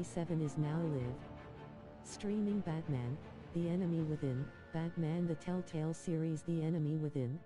27 is now live. Streaming Batman, The Enemy Within, Batman the Telltale series The Enemy Within.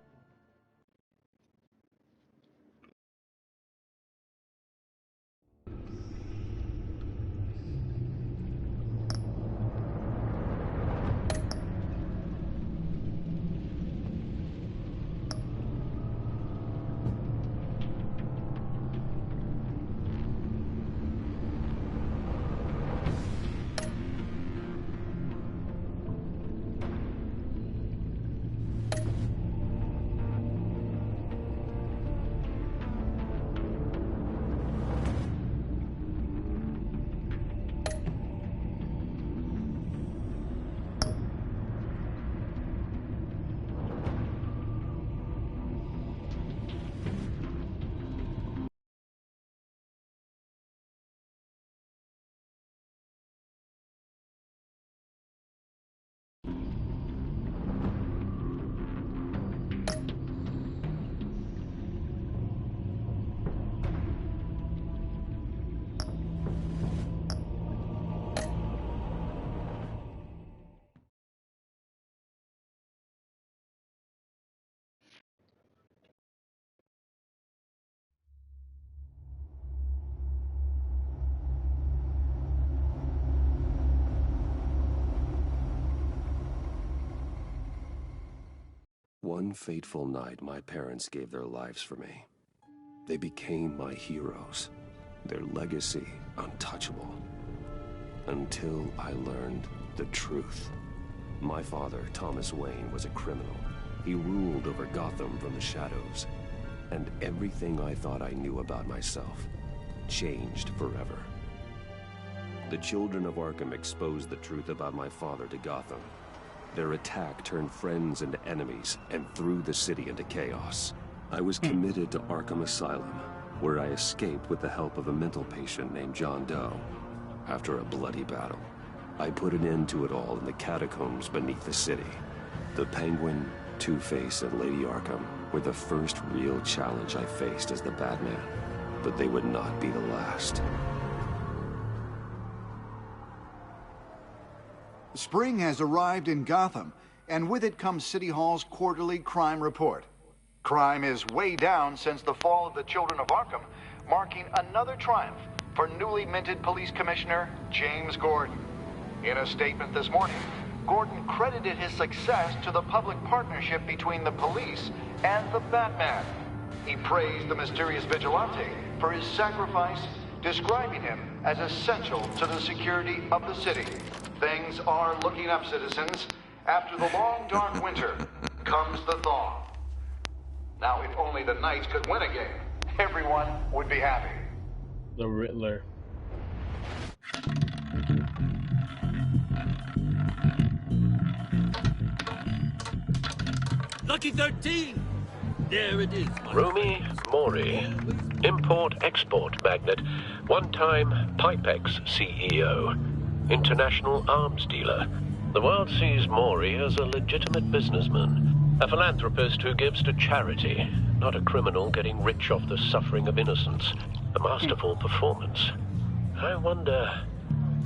One fateful night, my parents gave their lives for me. They became my heroes, their legacy untouchable. Until I learned the truth. My father, Thomas Wayne, was a criminal. He ruled over Gotham from the shadows. And everything I thought I knew about myself changed forever. The children of Arkham exposed the truth about my father to Gotham. Their attack turned friends into enemies and threw the city into chaos. I was committed to Arkham Asylum, where I escaped with the help of a mental patient named John Doe. After a bloody battle, I put an end to it all in the catacombs beneath the city. The Penguin, Two-Face, and Lady Arkham were the first real challenge I faced as the Batman, but they would not be the last. Spring has arrived in Gotham, and with it comes City Hall's quarterly crime report. Crime is way down since the fall of the Children of Arkham, marking another triumph for newly minted Police Commissioner James Gordon. In a statement this morning, Gordon credited his success to the public partnership between the police and the Batman. He praised the mysterious vigilante for his sacrifice, describing him as essential to the security of the city. Things are looking up, citizens. After the long, dark winter comes the thaw. Now, if only the Knights could win again, everyone would be happy. The Riddler. Lucky 13! There it is. Rumi Mori, import-export magnate, one-time Pipex CEO, international arms dealer. The world sees Mori as a legitimate businessman, a philanthropist who gives to charity, not a criminal getting rich off the suffering of innocence. A masterful performance. I wonder,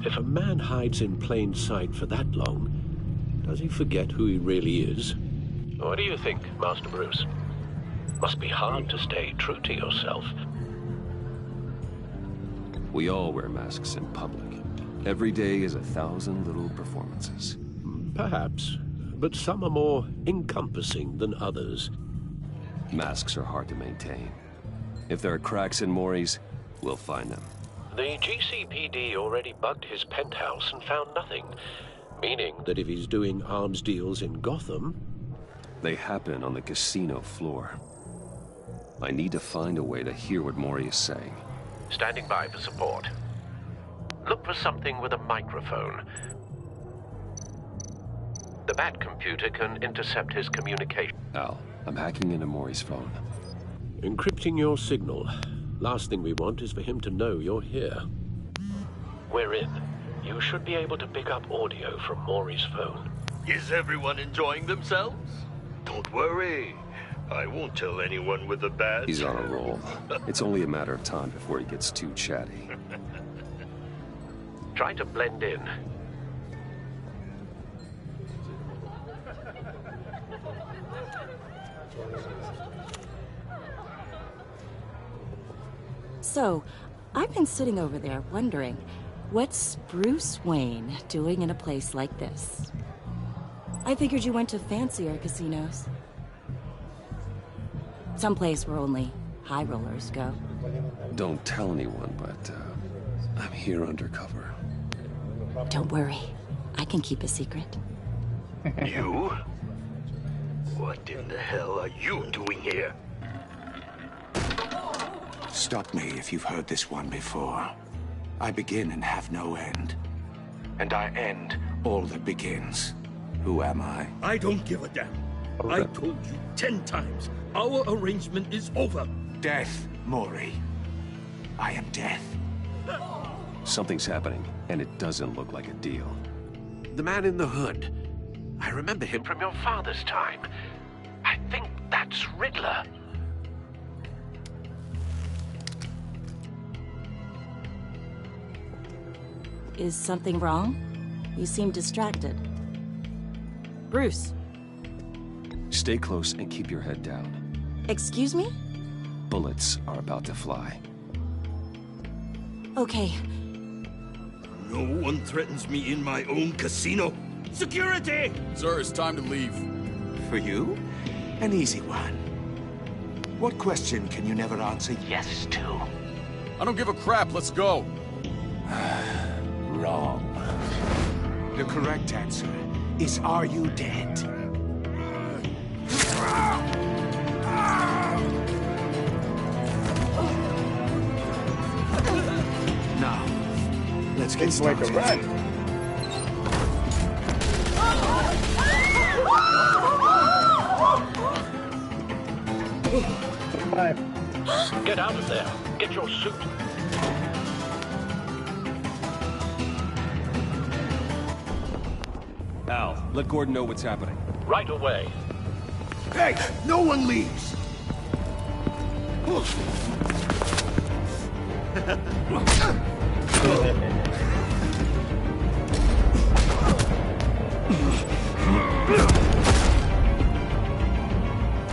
if a man hides in plain sight for that long, does he forget who he really is? What do you think, Master Bruce? Must be hard to stay true to yourself. We all wear masks in public. Every day is 1,000 little performances. Perhaps, but some are more encompassing than others. Masks are hard to maintain. If there are cracks in Mori's, we'll find them. The GCPD already bugged his penthouse and found nothing, meaning that if he's doing arms deals in Gotham... They happen on the casino floor. I need to find a way to hear what Mori is saying. Standing by for support. Look for something with a microphone. The Bat computer can intercept his communication. Al, I'm hacking into Mori's phone. Encrypting your signal. Last thing we want is for him to know you're here. We're in. You should be able to pick up audio from Mori's phone. Is everyone enjoying themselves? Don't worry. I won't tell anyone with the Bat. He's on a roll. It's only a matter of time before he gets too chatty. Try to blend in. So, I've been sitting over there wondering, what's Bruce Wayne doing in a place like this? I figured you went to fancier casinos. Someplace where only high rollers go. Don't tell anyone, but I'm here undercover. Don't worry, I can keep a secret. You? What in the hell are you doing here? Stop me if you've heard this one before. I begin and have no end. And I end all that begins. Who am I? I don't give a damn. I told you 10 times. Our arrangement is over. Death, Maury. I am death. Something's happening, and it doesn't look like a deal. The man in the hood. I remember him from your father's time. I think that's Riddler. Is something wrong? You seem distracted. Bruce. Stay close and keep your head down. Excuse me? Bullets are about to fly. Okay. No one threatens me in my own casino. Security! Sir, it's time to leave. For you? An easy one. What question can you never answer yes to? I don't give a crap, let's go. Wrong. The correct answer is, are you dead? Now, let's get started. Get out of there. Get your suit. Al, let Gordon know what's happening. Right away. Hey, no one leaves!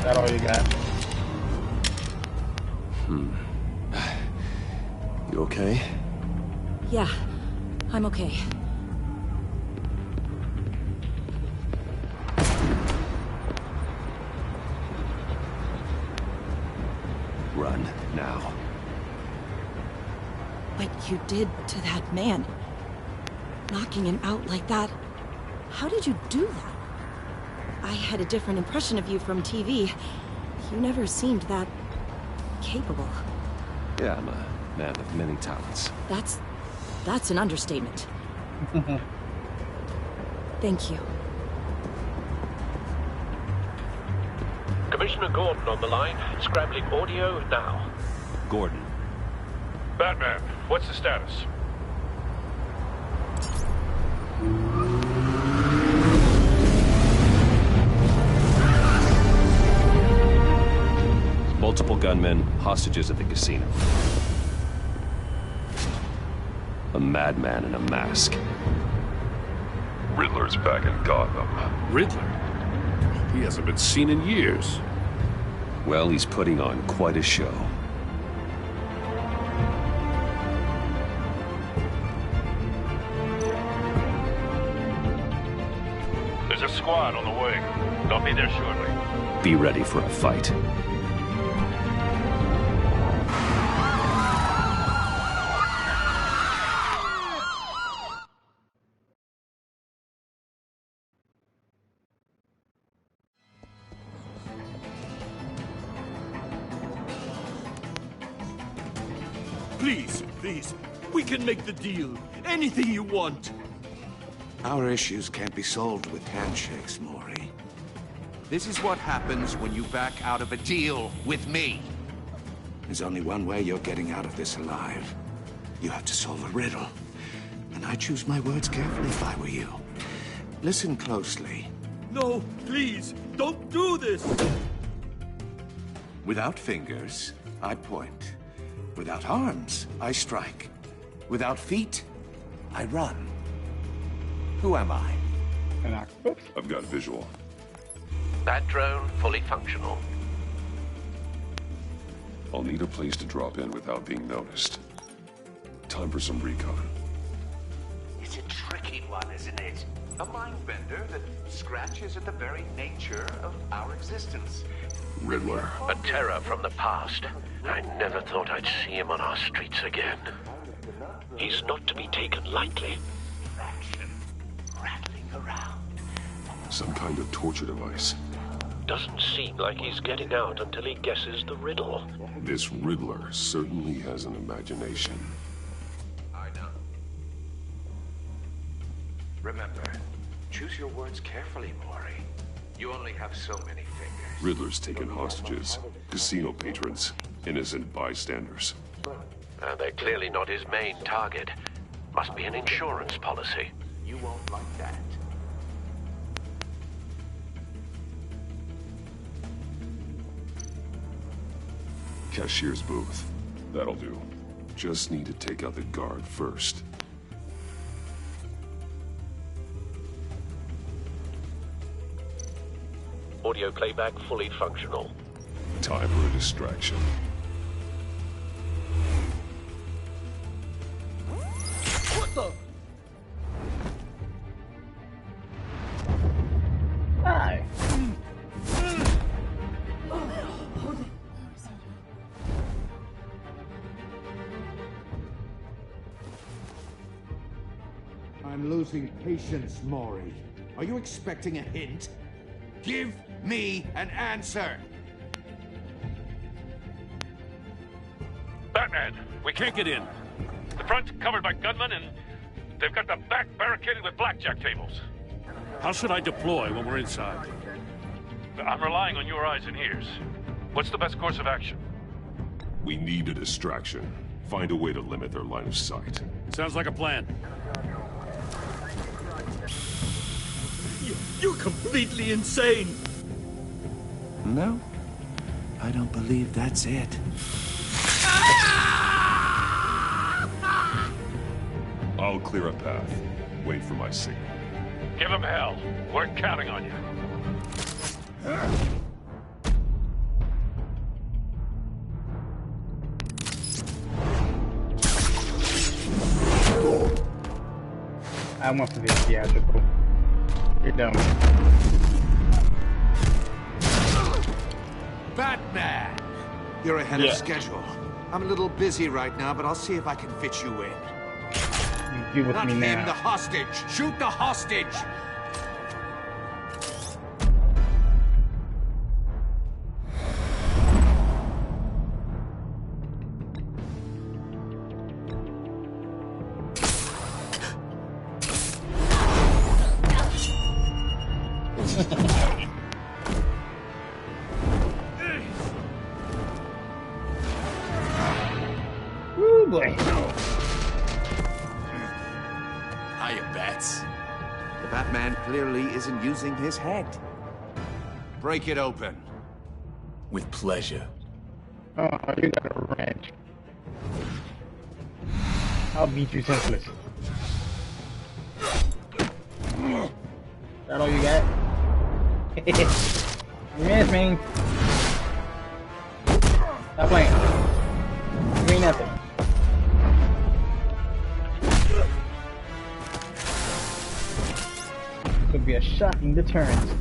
That all you got? You okay? Yeah, I'm okay. Run, now. What you did to that man, knocking him out like that, how did you do that? I had a different impression of you from TV. You never seemed that capable. Yeah, I'm a man of many talents. That's an understatement. Thank you. Commissioner Gordon on the line. Scrambling audio now. Gordon. Batman, what's the status? Multiple gunmen, hostages at the casino. A madman in a mask. Riddler's back in Gotham. Riddler? He hasn't been seen in years. Well, he's putting on quite a show. There's a squad on the way. They'll be there shortly. Be ready for a fight. Please, please. We can make the deal. Anything you want. Our issues can't be solved with handshakes, Maury. This is what happens when you back out of a deal with me. There's only one way you're getting out of this alive. You have to solve a riddle. And I choose my words carefully if I were you. Listen closely. No, please. Don't do this. Without fingers, I point. Without arms, I strike. Without feet, I run. Who am I? An octopus? I've got visual. Bat drone fully functional. I'll need a place to drop in without being noticed. Time for some recon. It's a tricky one, isn't it? A mind bender that scratches at the very nature of our existence. Riddler. A terror from the past. I never thought I'd see him on our streets again. He's not to be taken lightly. Action. Rattling around. Some kind of torture device. Doesn't seem like he's getting out until he guesses the riddle. This Riddler certainly has an imagination. I know. Remember, choose your words carefully, Maury. You only have so many fingers. Riddler's taken hostages, casino patrons, innocent bystanders. They're clearly not his main target. Must be an insurance policy. You won't like that. Cashier's booth. That'll do. Just need to take out the guard first. Audio playback fully functional. Time for a distraction. What the? Hi. I'm losing patience, Maury. Are you expecting a hint? Give me an answer! Batman, we can't get in. The front's covered by gunmen, and they've got the back barricaded with blackjack tables. How should I deploy when we're inside? I'm relying on your eyes and ears. What's the best course of action? We need a distraction. Find a way to limit their line of sight. Sounds like a plan. You're completely insane! No, I don't believe that's it. I'll clear a path. Wait for my signal. Give him hell. We're counting on you. I want to be theatrical. You're dumb. Batman! You're ahead of schedule. I'm a little busy right now, but I'll see if I can fit you in. You with Not me him, now. the hostage! Shoot the hostage! Woo boy. Hiya, Bats. The Batman clearly isn't using his head. Break it open. With pleasure. Oh, you got a wrench. I'll beat you senseless. That all you got? You missed, man. Stop playing. You ain't nothing. Could be a shocking deterrent.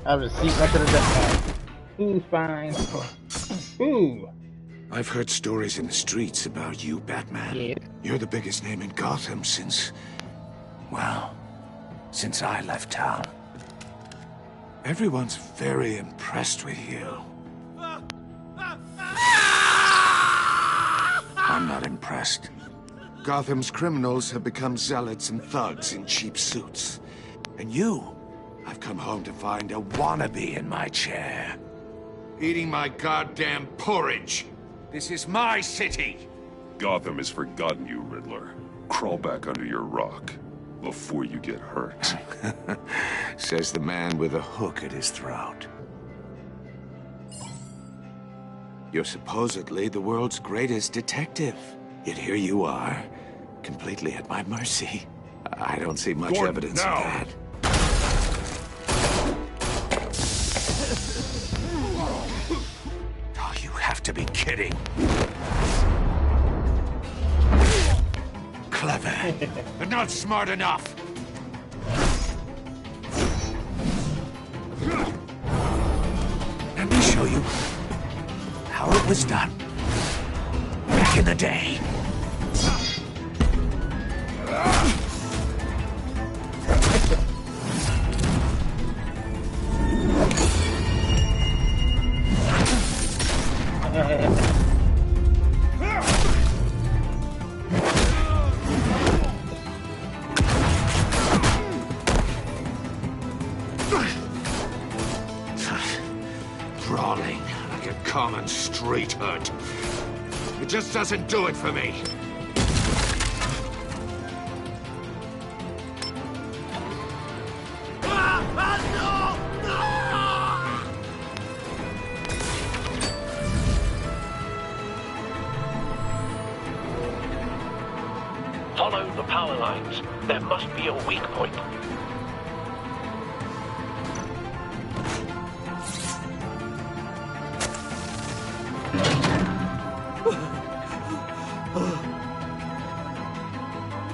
I have a seat right to the death. Ooh, fine. Ooh. I've heard stories in the streets about you, Batman. Yeah. You're the biggest name in Gotham since... well, since I left town. Everyone's very impressed with you. I'm not impressed. Gotham's criminals have become zealots and thugs in cheap suits. And you, I've come home to find a wannabe in my chair. Eating my goddamn porridge. This is my city. Gotham has forgotten you, Riddler. Crawl back under your rock before you get hurt. Says the man with a hook at his throat. You're supposedly the world's greatest detective. Yet here you are, completely at my mercy. I don't see much Gordon, evidence now. of that. Oh, you have to be kidding. Clever, but not smart enough. Let me show you how it was done back in the day. Brawling like a common street hood. It just doesn't do it for me. Follow the power lines. There must be a weak point.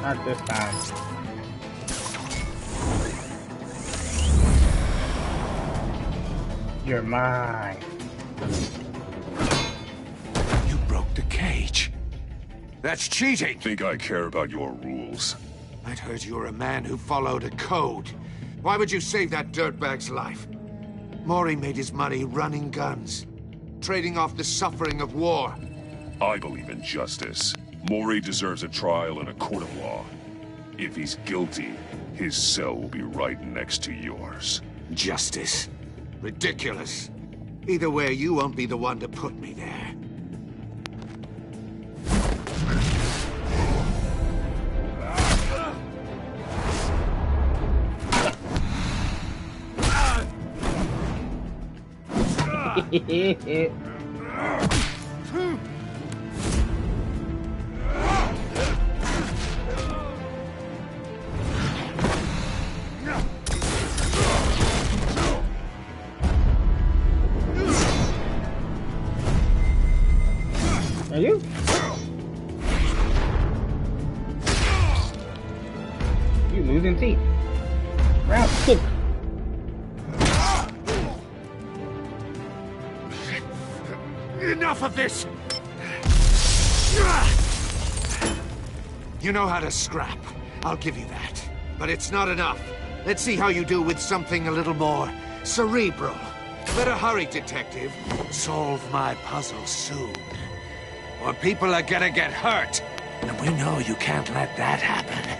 Not this time. You're mine. You broke the cage. That's cheating. Think I care about your rules? I'd heard you were a man who followed a code. Why would you save that dirtbag's life? Maury made his money running guns, trading off the suffering of war. I believe in justice. Maury deserves a trial in a court of law. If he's guilty, his cell will be right next to yours. Justice? Ridiculous. Either way, you won't be the one to put me there. Are you? You losing teeth. Round 6. Enough of this! You know how to scrap. I'll give you that. But it's not enough. Let's see how you do with something a little more cerebral. Better hurry, detective. Solve my puzzle soon. Or people are gonna get hurt. And we know you can't let that happen.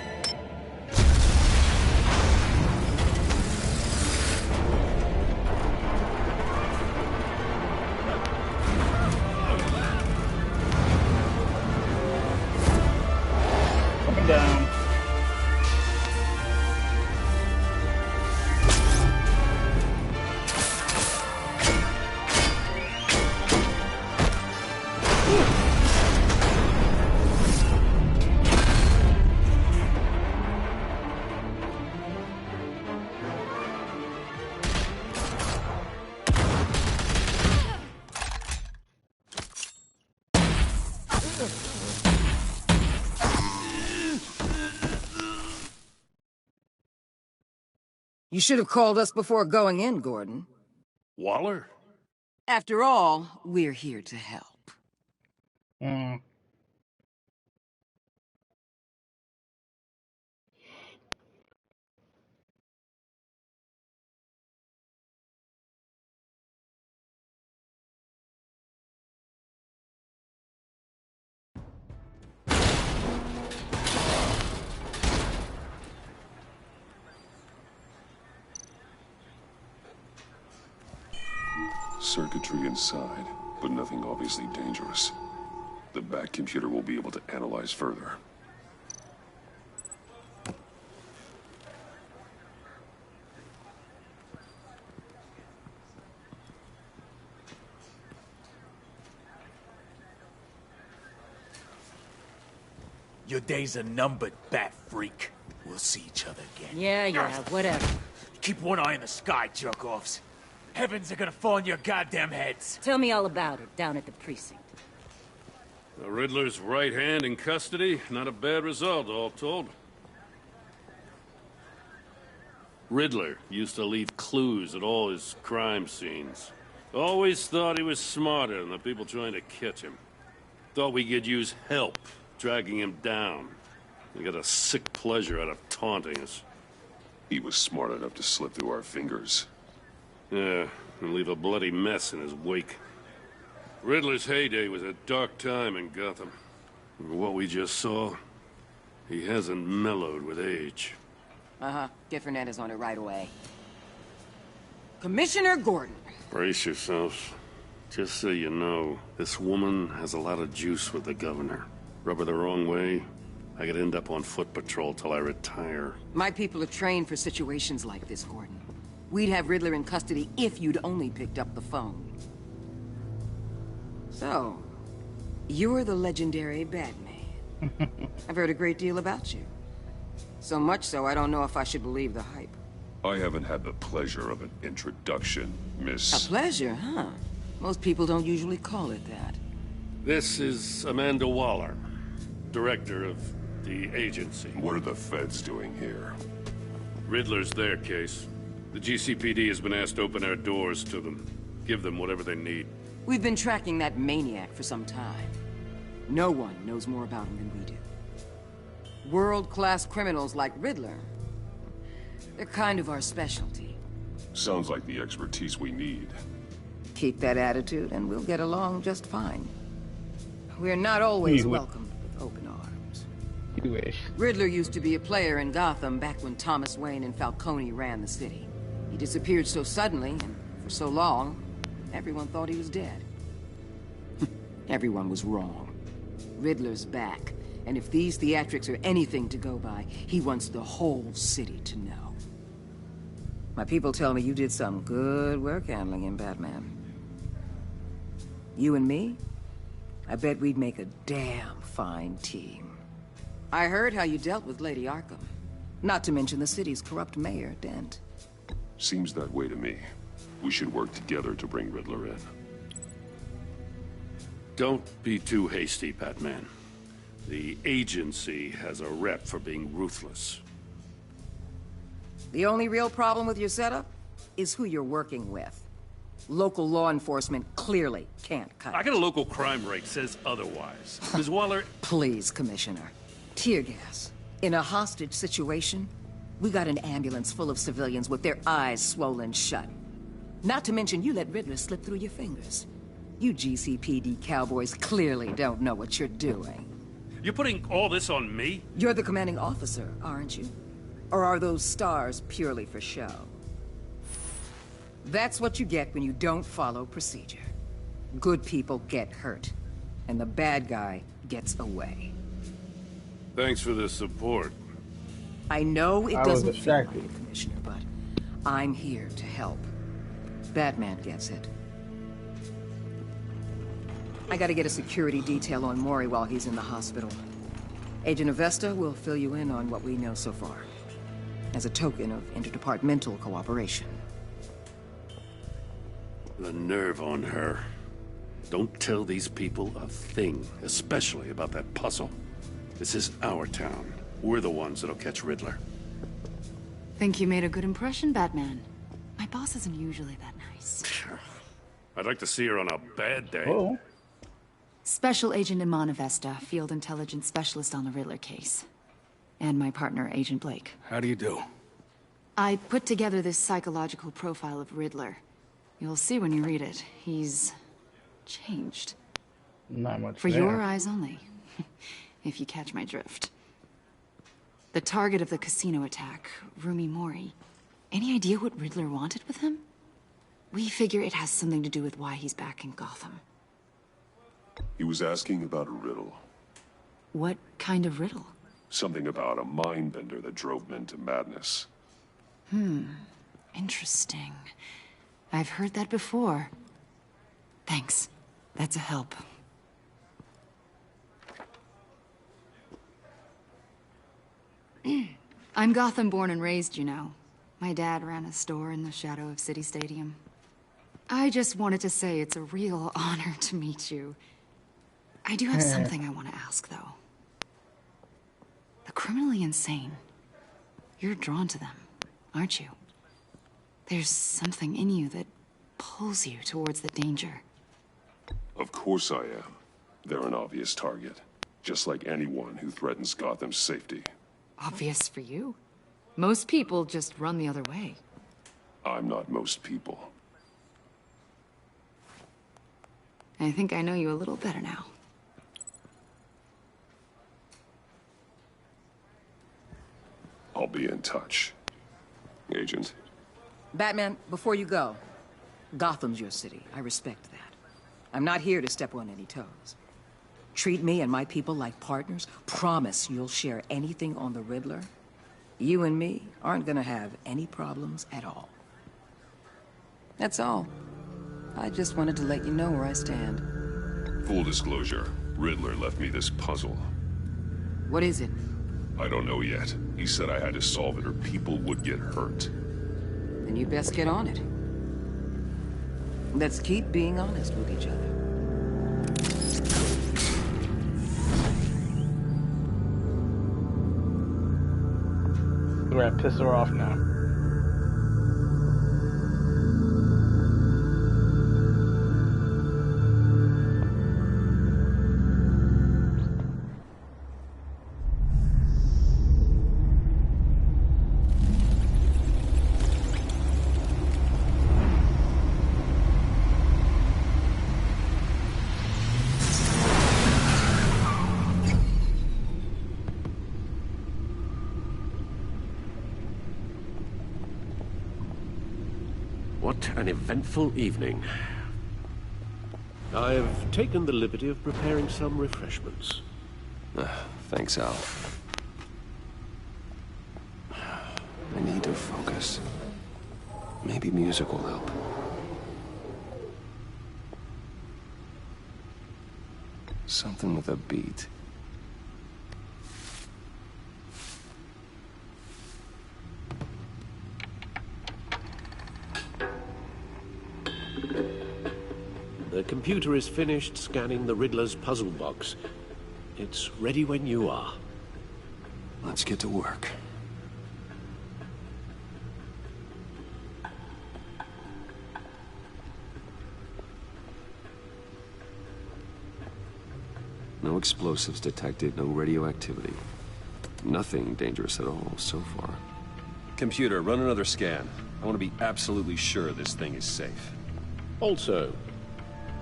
Up and down. You should have called us before going in, Gordon. Waller? After all, we're here to help. Circuitry inside, but nothing obviously dangerous. The back computer will be able to analyze further. Your days are numbered, bat freak. We'll see each other again. Yeah, whatever. Keep one eye in the sky, jerk-offs. Heavens are gonna fall on your goddamn heads. Tell me all about it down at the precinct. The Riddler's right hand in custody. Not a bad result, all told. Riddler used to leave clues at all his crime scenes. Always thought he was smarter than the people trying to catch him. Thought we could use help dragging him down. He got a sick pleasure out of taunting us. He was smart enough to slip through our fingers. Yeah, and leave a bloody mess in his wake. Riddler's heyday was a dark time in Gotham. For what we just saw, he hasn't mellowed with age. Uh-huh. Get Fernandez on it right away. Commissioner Gordon. Brace yourselves. Just so you know, this woman has a lot of juice with the governor. Rub her the wrong way, I could end up on foot patrol till I retire. My people are trained for situations like this, Gordon. We'd have Riddler in custody if you'd only picked up the phone. So, you're the legendary Batman. I've heard a great deal about you. So much so, I don't know if I should believe the hype. I haven't had the pleasure of an introduction, Miss... A pleasure, huh? Most people don't usually call it that. This is Amanda Waller, director of the agency. What are the feds doing here? Riddler's their case. The GCPD has been asked to open our doors to them. Give them whatever they need. We've been tracking that maniac for some time. No one knows more about him than we do. World-class criminals like Riddler. They're kind of our specialty. Sounds like the expertise we need. Keep that attitude and we'll get along just fine. We're not always welcomed with open arms. You wish. Riddler used to be a player in Gotham back when Thomas Wayne and Falcone ran the city. He disappeared so suddenly and for so long, everyone thought he was dead. Everyone was wrong. Riddler's back, and if these theatrics are anything to go by, he wants the whole city to know. My people tell me you did some good work handling him, Batman. You and me? I bet we'd make a damn fine team. I heard how you dealt with Lady Arkham. Not to mention the city's corrupt mayor, Dent. Seems that way to me. We should work together to bring Riddler in. Don't be too hasty, Batman. The agency has a rep for being ruthless. The only real problem with your setup is who you're working with. Local law enforcement clearly can't cut it. I got a local crime rate says otherwise. Ms. Waller... Please, Commissioner. Tear gas. In a hostage situation, we got an ambulance full of civilians with their eyes swollen shut. Not to mention you let Riddler slip through your fingers. You GCPD cowboys clearly don't know what you're doing. You're putting all this on me? You're the commanding officer, aren't you? Or are those stars purely for show? That's what you get when you don't follow procedure. Good people get hurt, and the bad guy gets away. Thanks for the support. I know it I was doesn't feel like distracted. it, Commissioner, but I'm here to help. Batman gets it. I gotta get a security detail on Mori while he's in the hospital. Agent Avesta will fill you in on what we know so far, as a token of interdepartmental cooperation. The nerve on her. Don't tell these people a thing, especially about that puzzle. This is our town. We're the ones that'll catch Riddler. Think you made a good impression, Batman. My boss isn't usually that nice. I'd like to see her on a bad day. Oh. Special Agent Iman Avesta, Field Intelligence Specialist on the Riddler case. And my partner, Agent Blake. How do you do? I put together this psychological profile of Riddler. You'll see when you read it. He's... changed. Not much For there. your eyes only. If you catch my drift. The target of the casino attack, Rumi Mori. Any idea what Riddler wanted with him? We figure it has something to do with why he's back in Gotham. He was asking about a riddle. What kind of riddle? Something about a mind-bender that drove men to madness. Interesting. I've heard that before. Thanks. That's a help. I'm Gotham born and raised, you know. My dad ran a store in the shadow of City Stadium. I just wanted to say it's a real honor to meet you. I do have something I want to ask, though. The criminally insane. You're drawn to them, aren't you? There's something in you that pulls you towards the danger. Of course I am. They're an obvious target. Just like anyone who threatens Gotham's safety. Obvious for you. Most people just run the other way. I'm not most people. I think I know you a little better now. I'll be in touch. Agent. Batman, before you go, Gotham's your city. I respect that. I'm not here to step on any toes. Treat me and my people like partners. Promise you'll share anything on the Riddler. You and me aren't gonna have any problems at all. That's all. I just wanted to let you know where I stand. Full disclosure, Riddler left me this puzzle. What is it? I don't know yet. He said I had to solve it or people would get hurt. Then you best get on it. Let's keep being honest with each other. We're gonna piss her off now. What an eventful evening. I've taken the liberty of preparing some refreshments. Thanks, Al. I need to focus. Maybe music will help. Something with a beat. The computer is finished scanning the Riddler's puzzle box. It's ready when you are. Let's get to work. No explosives detected, no radioactivity. Nothing dangerous at all so far. Computer, run another scan. I want to be absolutely sure this thing is safe. Also,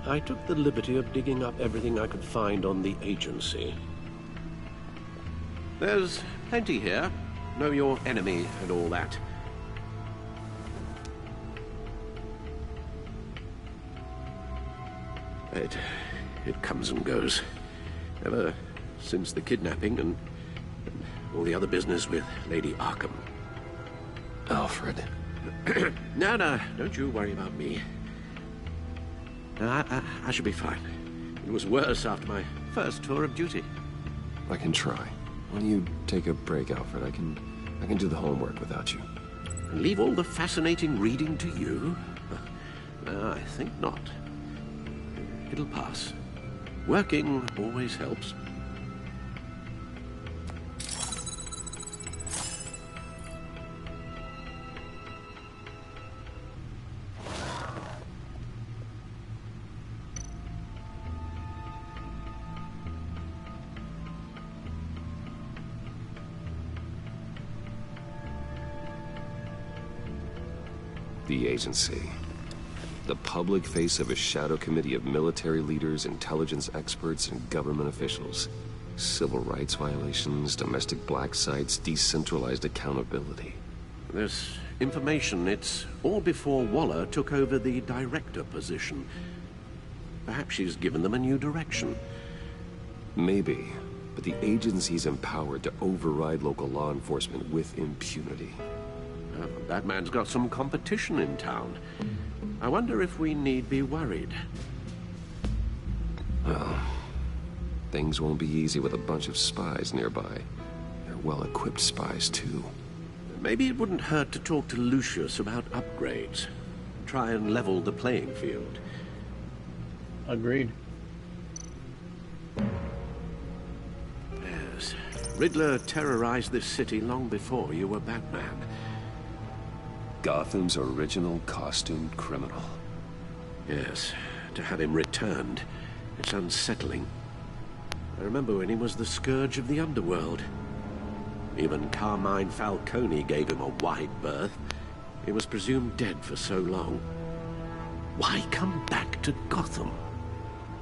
I took the liberty of digging up everything I could find on the agency. There's plenty here. Know your enemy and all that. It comes and goes. Ever since the kidnapping and all the other business with Lady Arkham. Alfred. No, don't you worry about me. I should be fine. It was worse after my first tour of duty. I can try. Why don't you take a break, Alfred? I can do the homework without you. And leave all the fascinating reading to you? I think not. It'll pass. Working always helps. The agency. The public face of a shadow committee of military leaders, intelligence experts, and government officials. Civil rights violations, domestic black sites, decentralized accountability. This information, it's all before Waller took over the director position. Perhaps she's given them a new direction. Maybe, but the agency's empowered to override local law enforcement with impunity. Batman's got some competition in town. I wonder if we need be worried. Well, things won't be easy with a bunch of spies nearby. They're well-equipped spies, too. Maybe it wouldn't hurt to talk to Lucius about upgrades. Try and level the playing field. Agreed. Yes. Riddler terrorized this city long before you were Batman. Gotham's original costumed criminal. Yes. To have him returned, it's unsettling. I remember when he was the scourge of the underworld. Even Carmine Falcone gave him a wide berth. He was presumed dead for so long. Why come back to Gotham?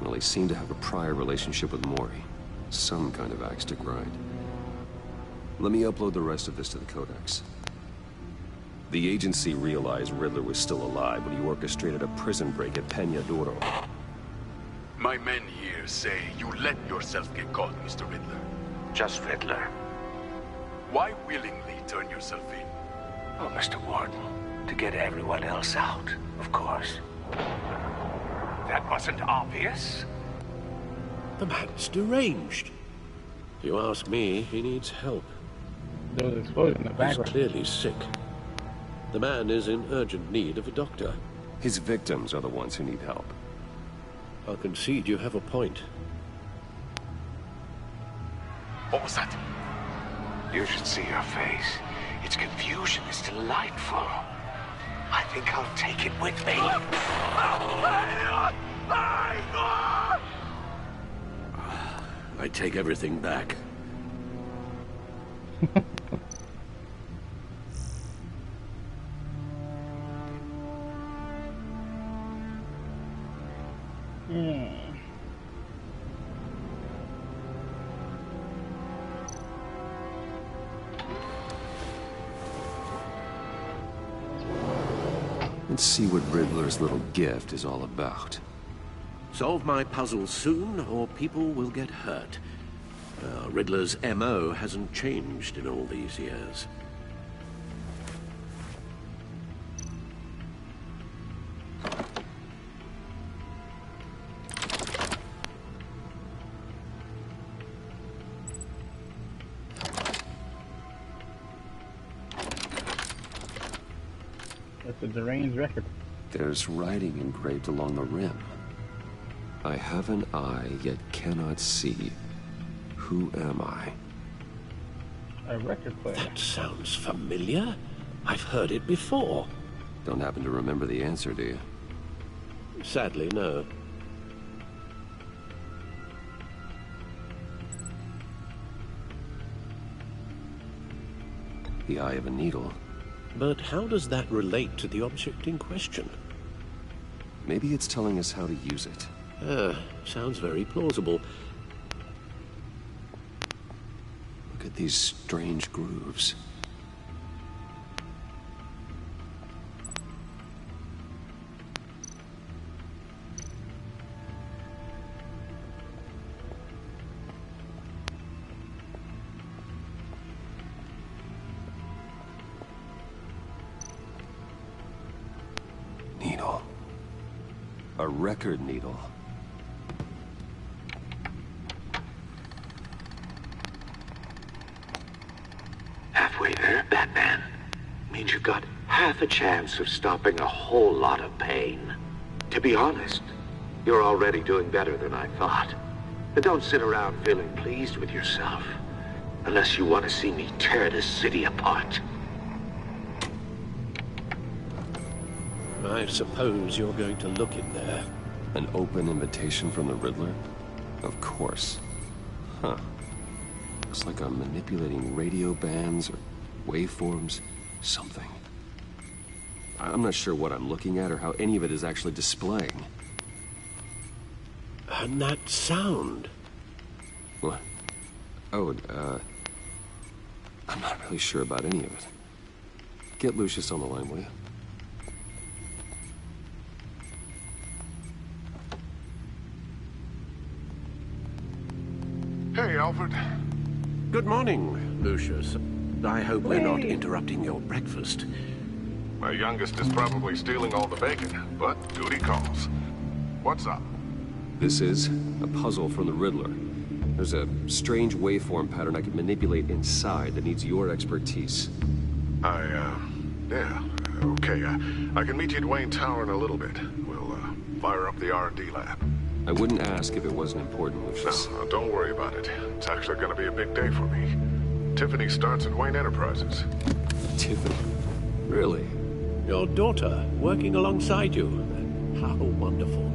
Well, he seemed to have a prior relationship with Mori. Some kind of axe to grind. Let me upload the rest of this to the Codex. The agency realized Riddler was still alive when he orchestrated a prison break at Peña Duro. My men here say you let yourself get caught, Mr. Riddler. Just Riddler. Why willingly turn yourself in? Oh, Mr. Warden, to get everyone else out, of course. That wasn't obvious. The man's deranged. If you ask me, he needs help. There was an explosion in the background. He's clearly sick. The man is in urgent need of a doctor. His victims are the ones who need help. I'll concede you have a point. What was that? You should see her face. Its confusion is delightful. I think I'll take it with me. I take everything back. Let's see what Riddler's little gift is all about. Solve my puzzle soon, or people will get hurt. Riddler's MO hasn't changed in all these years. That's a deranged record. There's writing engraved along the rim. I have an eye, yet cannot see. Who am I? A record player. That sounds familiar. I've heard it before. Don't happen to remember the answer, do you? Sadly, no. The eye of a needle. But how does that relate to the object in question? Maybe it's telling us how to use it. Sounds very plausible. Look at these strange grooves. Needle. A record needle. Halfway there, Batman. Means you've got half a chance of stopping a whole lot of pain. To be honest, you're already doing better than I thought. But don't sit around feeling pleased with yourself. Unless you want to see me tear this city apart. I suppose you're going to look in there. An open invitation from the Riddler? Of course. Huh. Looks like I'm manipulating radio bands or waveforms. Something. I'm not sure what I'm looking at or how any of it is actually displaying. And that sound. What? Oh, I'm not really sure about any of it. Get Lucius on the line, will you? Hey, Alfred. Good morning, Lucius. I hope we're not interrupting your breakfast. My youngest is probably stealing all the bacon, but duty calls. What's up? This is a puzzle from the Riddler. There's a strange waveform pattern I can manipulate inside that needs your expertise. Yeah, okay. I can meet you at Wayne Tower in a little bit. We'll, fire up the R&D lab. I wouldn't ask if it wasn't important, Lucius. No, don't worry about it. It's actually gonna be a big day for me. Tiffany starts at Wayne Enterprises. Tiffany? Really? Your daughter, working alongside you. How wonderful.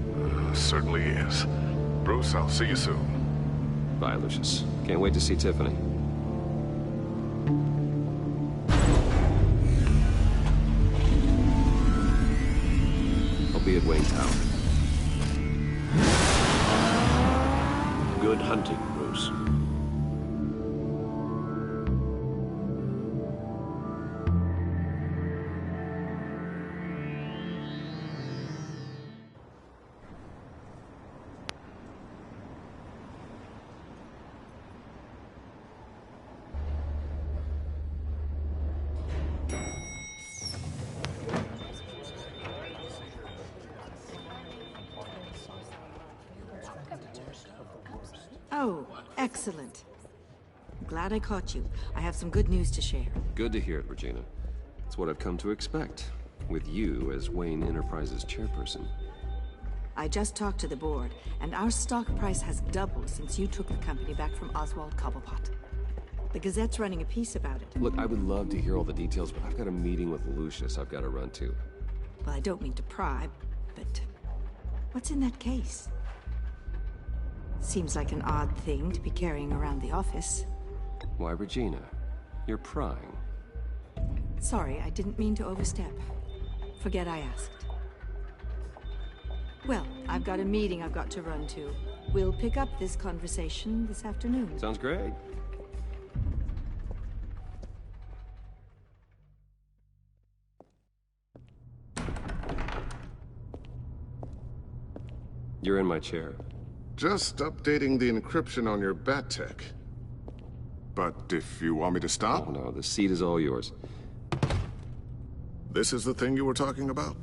Certainly is. Bruce, I'll see you soon. Bye, Lucius. Can't wait to see Tiffany. I'll be at Wayne Tower. Good hunting, Bruce. Oh, excellent. I'm glad I caught you. I have some good news to share. Good to hear it, Regina. It's what I've come to expect, with you as Wayne Enterprises chairperson. I just talked to the board, and our stock price has doubled since you took the company back from Oswald Cobblepot. The Gazette's running a piece about it. Look, I would love to hear all the details, but I've got a meeting with Lucius I've got to run to. Well, I don't mean to pry, but what's in that case? Seems like an odd thing to be carrying around the office. Why, Regina? You're prying. Sorry, I didn't mean to overstep. Forget I asked. Well, I've got a meeting I've got to run to. We'll pick up this conversation this afternoon. Sounds great. You're in my chair. Just updating the encryption on your bat tech. But if you want me to stop? Oh, no, the seat is all yours. This is the thing you were talking about?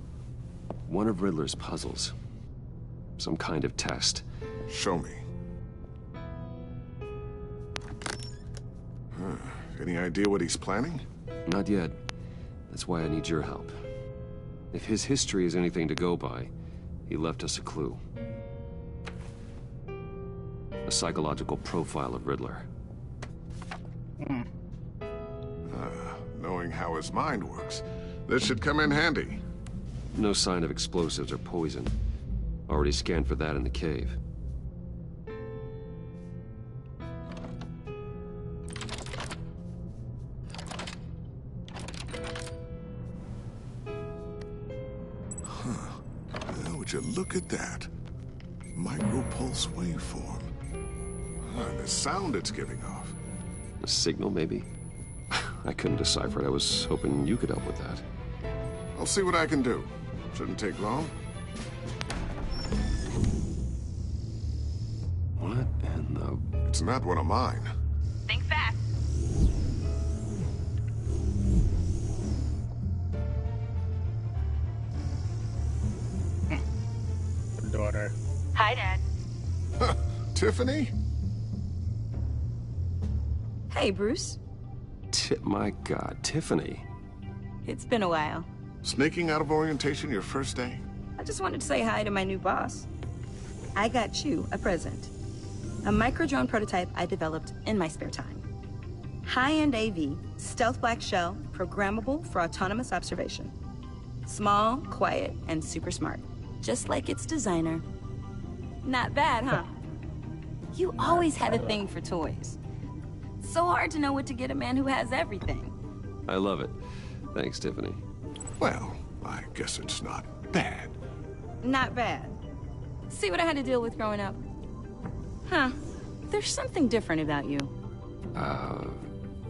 One of Riddler's puzzles. Some kind of test. Show me. Any idea what he's planning? Not yet. That's why I need your help. If his history is anything to go by, he left us a clue. A psychological profile of Riddler. Knowing how his mind works, this should come in handy. No sign of explosives or poison. Already scanned for that in the cave. Would you look at that? Micropulse waveform. And the sound it's giving off. A signal, maybe? I couldn't decipher it. I was hoping you could help with that. I'll see what I can do. Shouldn't take long. What in the... It's not one of mine. Think fast. Daughter. Hi, Dad. Tiffany? Hey, Bruce. My God, Tiffany. It's been a while. Sneaking out of orientation your first day? I just wanted to say hi to my new boss. I got you a present. A micro-drone prototype I developed in my spare time. High-end AV, stealth black shell, programmable for autonomous observation. Small, quiet, and super smart. Just like its designer. Not bad, huh? You always had a thing for toys. So hard to know what to get a man who has everything. I love it. Thanks, Tiffany. Well, I guess it's not bad. Not bad. See what I had to deal with growing up? Huh. There's something different about you.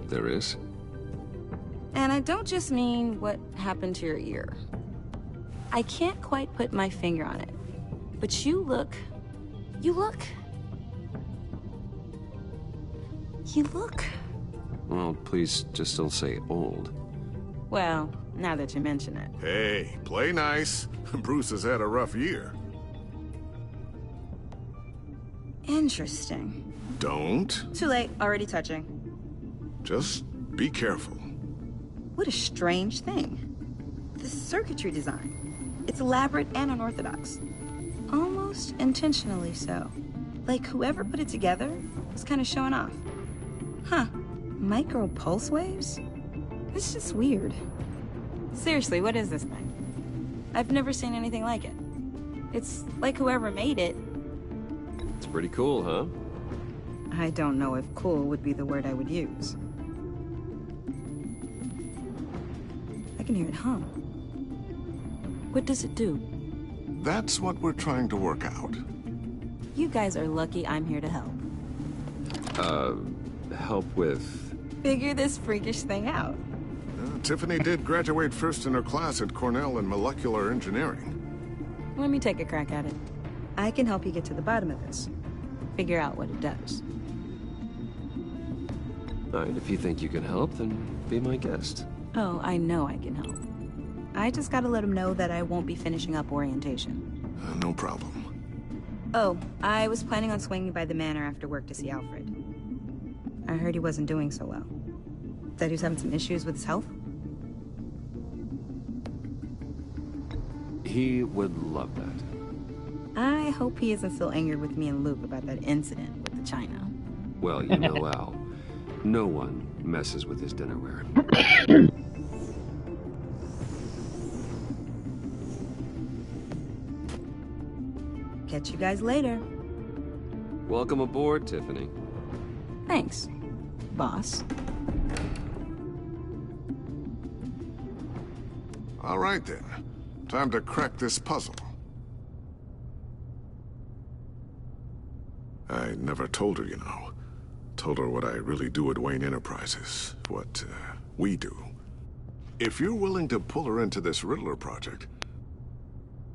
There is? And I don't just mean what happened to your ear. I can't quite put my finger on it. But you look... Well, please just don't say old. Well, now that you mention it. Hey, play nice. Bruce has had a rough year. Interesting. Don't. Too late, already touching. Just be careful. What a strange thing. The circuitry design. It's elaborate and unorthodox. Almost intentionally so. Like whoever put it together was kind of showing off. Huh. Micro pulse waves? It's just weird. Seriously, what is this thing? I've never seen anything like it. It's like whoever made it. It's pretty cool, huh? I don't know if cool would be the word I would use. I can hear it hum. What does it do? That's what we're trying to work out. You guys are lucky I'm here to help. Help with... Figure this freakish thing out. Tiffany did graduate first in her class at Cornell in molecular engineering. Let me take a crack at it. I can help you get to the bottom of this. Figure out what it does. Alright, if you think you can help, then be my guest. Oh, I know I can help. I just gotta let him know that I won't be finishing up orientation. No problem. Oh, I was planning on swinging by the manor after work to see Alfred. I heard he wasn't doing so well. That he was having some issues with his health? He would love that. I hope he isn't still angered with me and Luke about that incident with the china. Well, you know, Al, no one messes with his dinnerware. Catch you guys later. Welcome aboard, Tiffany. Thanks, boss. All right, then. Time to crack this puzzle. I never told her, you know. Told her what I really do at Wayne Enterprises. What, we do. If you're willing to pull her into this Riddler project,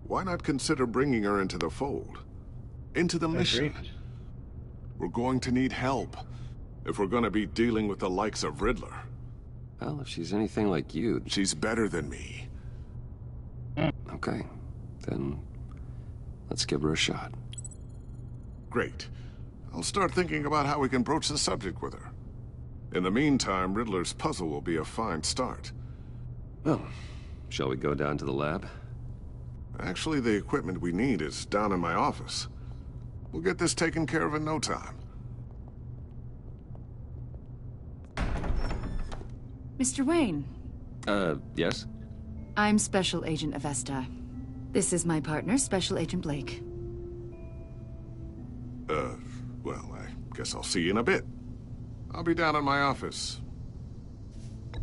why not consider bringing her into the fold? Into the mission? We're going to need help if we're going to be dealing with the likes of Riddler. Well, if she's anything like you... She's better than me. Okay, then let's give her a shot. Great. I'll start thinking about how we can broach the subject with her. In the meantime, Riddler's puzzle will be a fine start. Well, shall we go down to the lab? Actually, the equipment we need is down in my office. We'll get this taken care of in no time. Mr. Wayne. Yes? I'm Special Agent Avesta. This is my partner, Special Agent Blake. Well, I guess I'll see you in a bit. I'll be down in my office.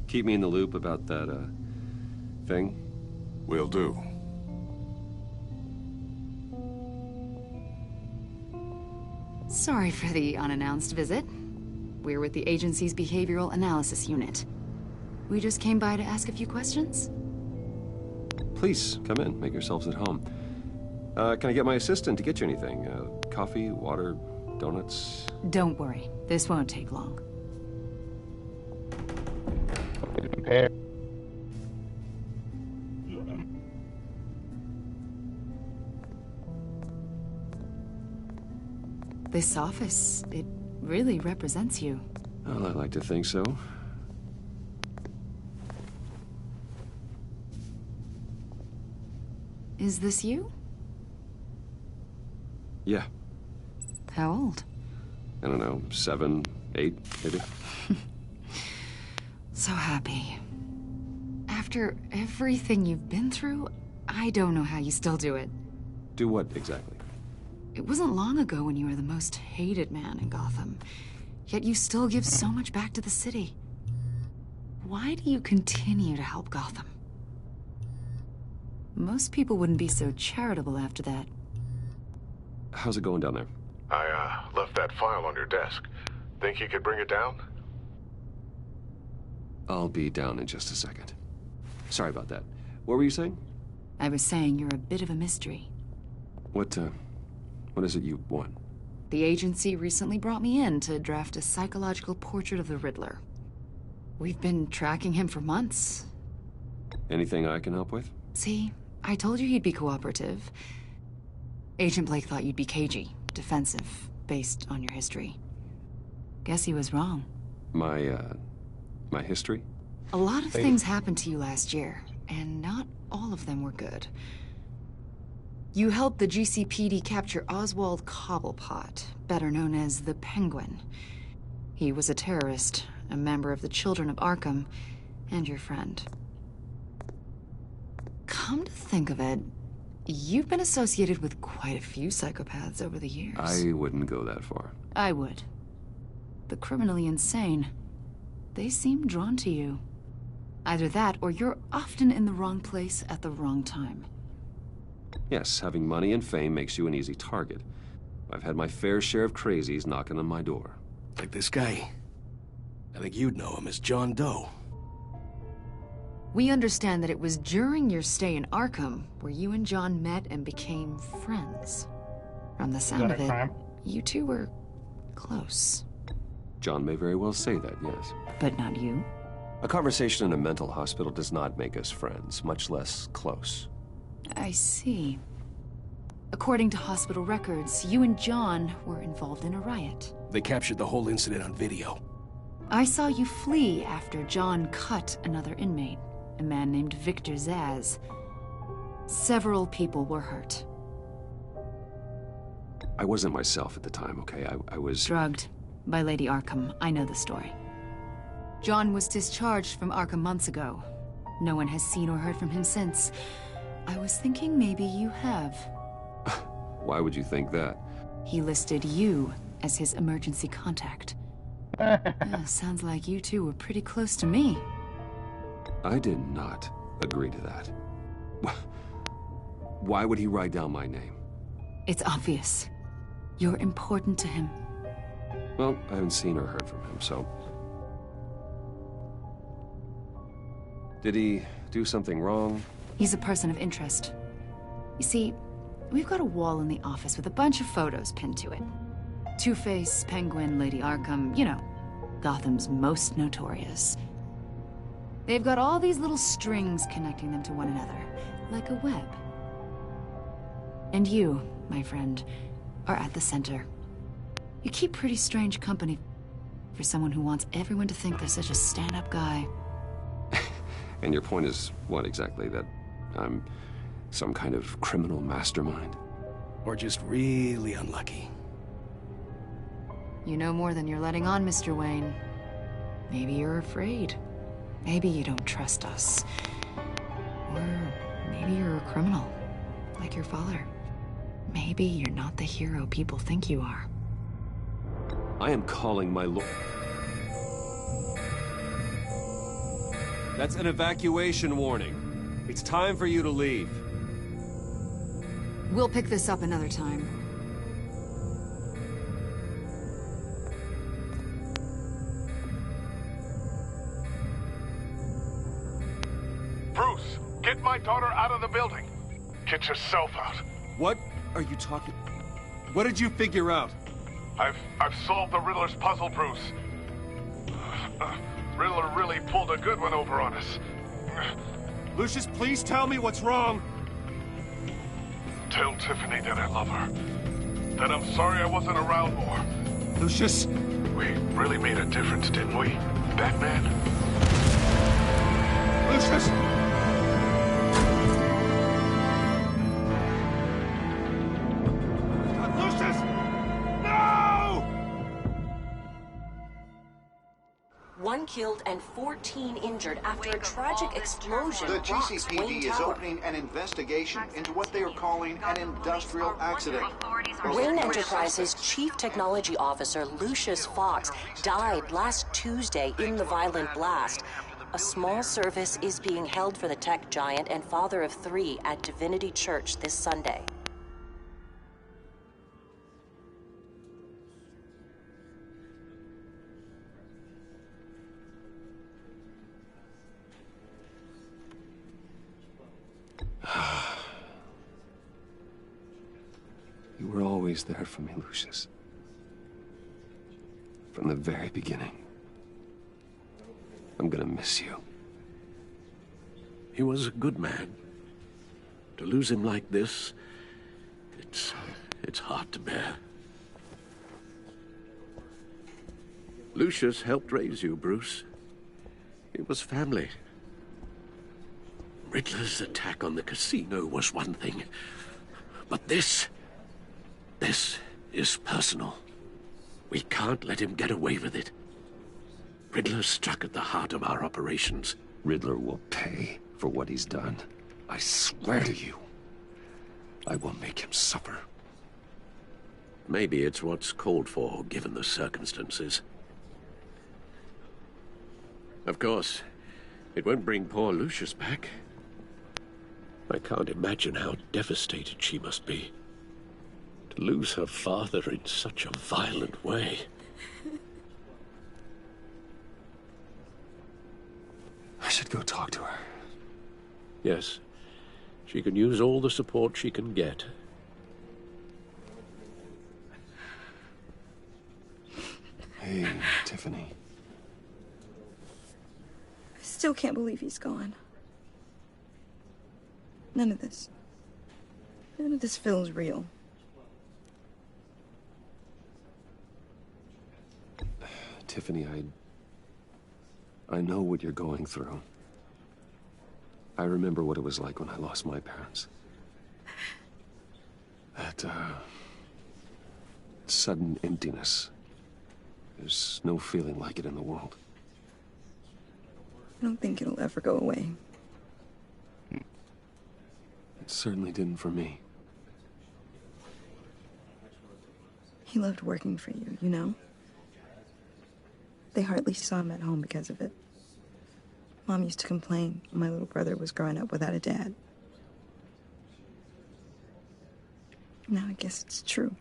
Keep me in the loop about that, thing? Will do. Sorry for the unannounced visit. We're with the agency's behavioral analysis unit. We just came by to ask a few questions. Please, come in. Make yourselves at home. Can I get my assistant to get you anything? Coffee, water, donuts? Don't worry. This won't take long. This office, it really represents you. Well, I like to think so. Is this you? Yeah. How old? I don't know, 7, 8, maybe? So happy. After everything you've been through, I don't know how you still do it. Do what, exactly? It wasn't long ago when you were the most hated man in Gotham. Yet you still give so much back to the city. Why do you continue to help Gotham? Most people wouldn't be so charitable after that. How's it going down there? I, left that file on your desk. Think you could bring it down? I'll be down in just a second. Sorry about that. What were you saying? I was saying you're a bit of a mystery. What is it you want? The agency recently brought me in to draft a psychological portrait of the Riddler. We've been tracking him for months. Anything I can help with? See, I told you he'd be cooperative. Agent Blake thought you'd be cagey, defensive, based on your history. Guess he was wrong. My history? A lot of things happened to you last year, and not all of them were good. You helped the GCPD capture Oswald Cobblepot, better known as the Penguin. He was a terrorist, a member of the Children of Arkham, and your friend. Come to think of it, you've been associated with quite a few psychopaths over the years. I wouldn't go that far. I would. The criminally insane. They seem drawn to you. Either that, or you're often in the wrong place at the wrong time. Yes, having money and fame makes you an easy target. I've had my fair share of crazies knocking on my door. Like this guy. I think you'd know him as John Doe. We understand that it was during your stay in Arkham where you and John met and became friends. From the sound of it, you two were close. John may very well say that, yes. But not you? A conversation in a mental hospital does not make us friends, much less close. I see. According to hospital records, you and John were involved in a riot. They captured the whole incident on video. I saw you flee after John cut another inmate, a man named Victor Zaz. Several people were hurt. I wasn't myself at the time, okay? I was... drugged by Lady Arkham. I know the story. John was discharged from Arkham months ago. No one has seen or heard from him since. I was thinking maybe you have. Why would you think that? He listed you as his emergency contact. Sounds like you two were pretty close to me. I did not agree to that. Why would he write down my name? It's obvious. You're important to him. Well, I haven't seen or heard from him, so... Did he do something wrong? He's a person of interest. You see, we've got a wall in the office with a bunch of photos pinned to it. Two-Face, Penguin, Lady Arkham, you know, Gotham's most notorious. They've got all these little strings connecting them to one another, like a web. And you, my friend, are at the center. You keep pretty strange company for someone who wants everyone to think they're such a stand-up guy. And your point is what exactly? That I'm some kind of criminal mastermind? Or just really unlucky? You know more than you're letting on, Mr. Wayne. Maybe you're afraid. Maybe you don't trust us. Or maybe you're a criminal, like your father. Maybe you're not the hero people think you are. I am calling my lord. That's an evacuation warning. It's time for you to leave. We'll pick this up another time. Bruce, get my daughter out of the building. Get yourself out. What are you talking... What did you figure out? I've solved the Riddler's puzzle, Bruce. Riddler really pulled a good one over on us. Lucius, please tell me what's wrong. Tell Tiffany that I love her. That I'm sorry I wasn't around more. Lucius! We really made a difference, didn't we, Batman? Lucius! Lucius! No! 1 killed and 14 injured after a tragic explosion. The rocks GCPD Wayne is Tower. opening an investigation into what they are calling an industrial accident. Wayne Enterprises' Chief Technology Officer, Lucius Fox, died last Tuesday in the violent blast. A small service is being held for the tech giant and father of 3 at Divinity Church this Sunday. You were always there for me, Lucius. From the very beginning. I'm gonna miss you. He was a good man. To lose him like this, it's hard to bear. Lucius helped raise you, Bruce. He It was family. Riddler's attack on the casino was one thing. But this is personal. We can't let him get away with it. Riddler struck at the heart of our operations. Riddler will pay for what he's done. I swear to you, I will make him suffer. Maybe it's what's called for, given the circumstances. Of course, it won't bring poor Lucius back. I can't imagine how devastated she must be. To lose her father in such a violent way. I should go talk to her. Yes, she can use all the support she can get. Hey, Tiffany. I still can't believe he's gone. None of this feels real. Tiffany, I know what you're going through. I remember what it was like when I lost my parents. That, sudden emptiness. There's no feeling like it in the world. I don't think it'll ever go away. It certainly didn't for me. He loved working for you, you know? They hardly saw him at home because of it. Mom used to complain my little brother was growing up without a dad. Now I guess it's true.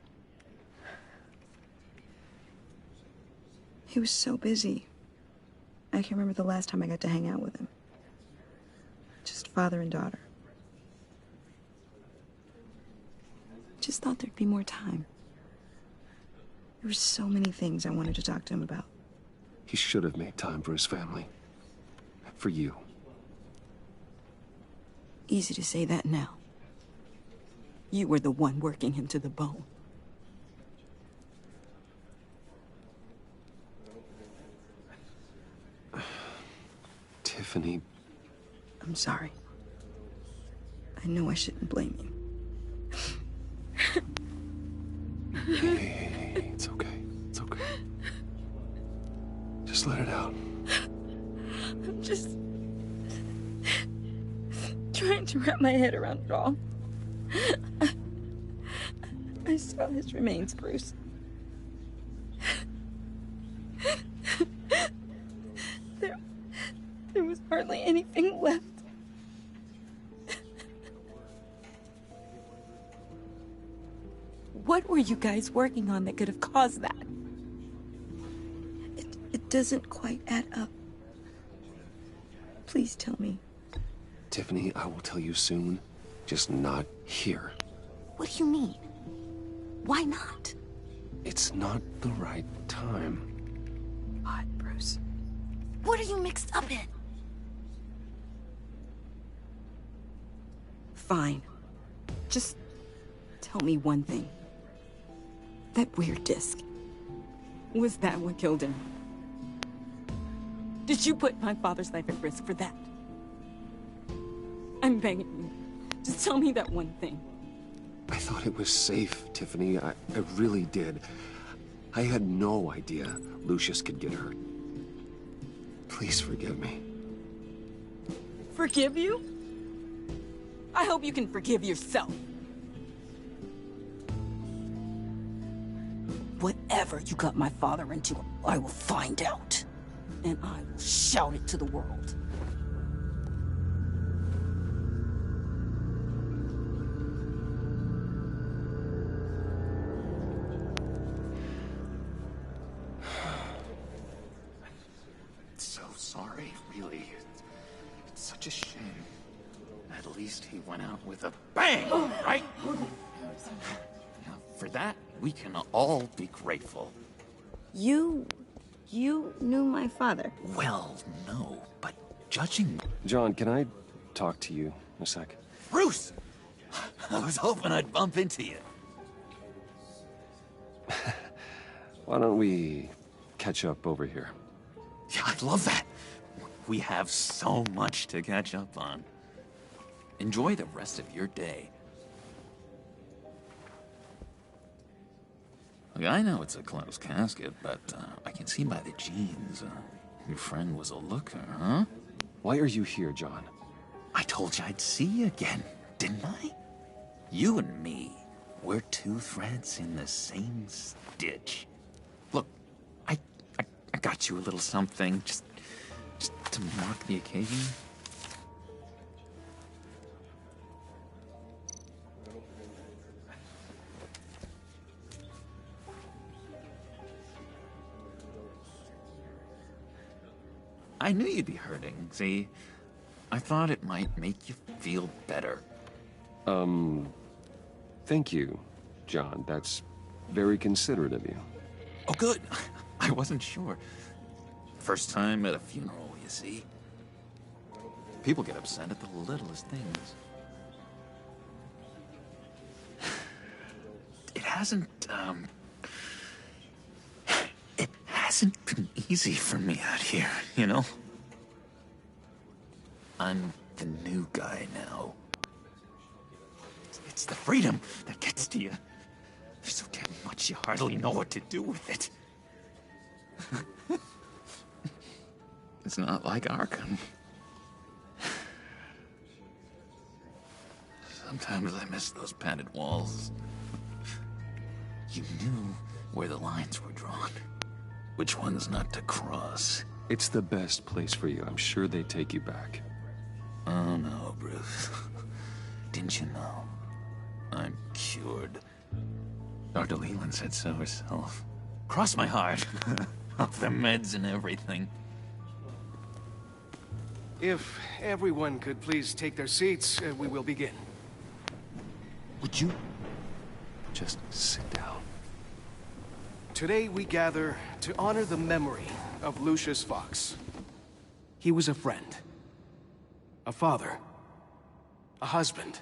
He was so busy. I can't remember the last time I got to hang out with him. Just father and daughter. Just thought there'd be more time. There were so many things I wanted to talk to him about. He should have made time for his family. For you. Easy to say that now. You were the one working him to the bone. Tiffany. I'm sorry. I know I shouldn't blame you. Hey, it's okay. It's okay. Just let it out. I'm just trying to wrap my head around it all. I saw his remains, Bruce. There was hardly anything left. What were you guys working on that could have caused that? It doesn't quite add up. Please tell me. Tiffany, I will tell you soon. Just not here. What do you mean? Why not? It's not the right time. What, Bruce? What are you mixed up in? Fine. Just tell me one thing. That weird disc. Was that what killed him? Did you put my father's life at risk for that? I'm begging you. Just tell me that one thing. I thought it was safe, Tiffany. I really did. I had no idea Lucius could get hurt. Please forgive me. Forgive you? I hope you can forgive yourself. Whatever you got my father into, I will find out. And I will shout it to the world. So sorry, really. It's such a shame. At least he went out with a bang, right? Now, for that, we can all be grateful. You knew my father? Well, no, but judging... John, can I talk to you a sec? Bruce! I was hoping I'd bump into you. Why don't we catch up over here? Yeah, I'd love that. We have so much to catch up on. Enjoy the rest of your day. Look, I know it's a closed casket, but I can see by the jeans, your friend was a looker, huh? Why are you here, John? I told you I'd see you again, didn't I? You and me, we're two threads in the same stitch. Look, I got you a little something, just to mark the occasion. I knew you'd be hurting, see? I thought it might make you feel better. Thank you, John. That's very considerate of you. Oh, good. I wasn't sure. First time at a funeral, you see. People get upset at the littlest things. It hasn't been easy for me out here, you know? I'm the new guy now. It's the freedom that gets to you. There's so damn much you hardly know what to do with it. It's not like Arkham. Sometimes I miss those padded walls. You knew where the lines were drawn. Which ones not to cross. It's the best place for you. I'm sure they take you back. Oh no, Bruce. Didn't you know? I'm cured. Dr. Leland said so herself. Cross my heart. Off the meds and everything. If everyone could please take their seats, we will begin. Would you just sit down? Today we gather to honor the memory of Lucius Fox. He was a friend, a father, a husband,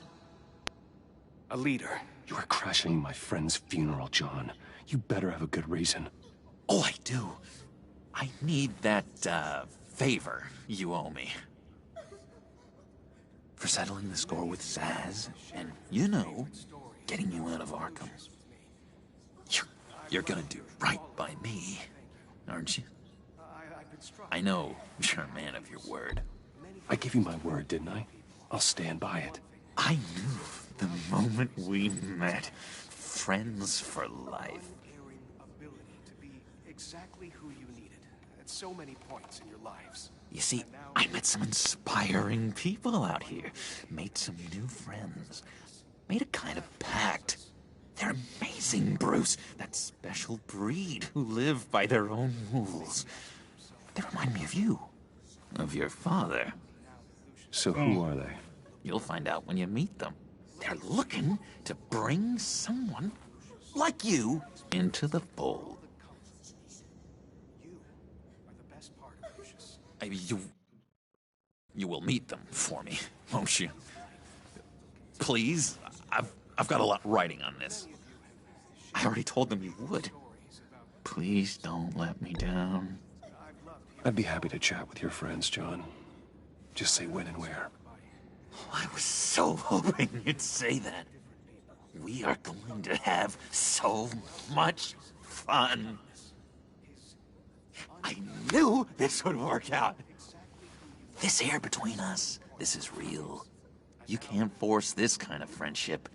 a leader. You are crashing my friend's funeral, John. You better have a good reason. Oh, I do. I need that, favor you owe me. For settling the score with Zaz, and, you know, getting you out of Arkham. You're gonna do right by me, aren't you? I know you're a man of your word. I gave you my word, didn't I? I'll stand by it. I knew the moment we met. Friends for life. Exactly who you needed at so many points in your lives. You see, I met some inspiring people out here. Made some new friends. Made a kind of pact. They're amazing, Bruce. That special breed who live by their own rules. They remind me of you. Of your father. So who are they? You'll find out when you meet them. They're looking to bring someone like you into the fold. You will meet them for me, won't you? Please, I've got a lot writing on this. I already told them you would. Please don't let me down. I'd be happy to chat with your friends, John. Just say when and where. I was so hoping you'd say that. We are going to have so much fun. I knew this would work out. This air between us, this is real. You can't force this kind of friendship.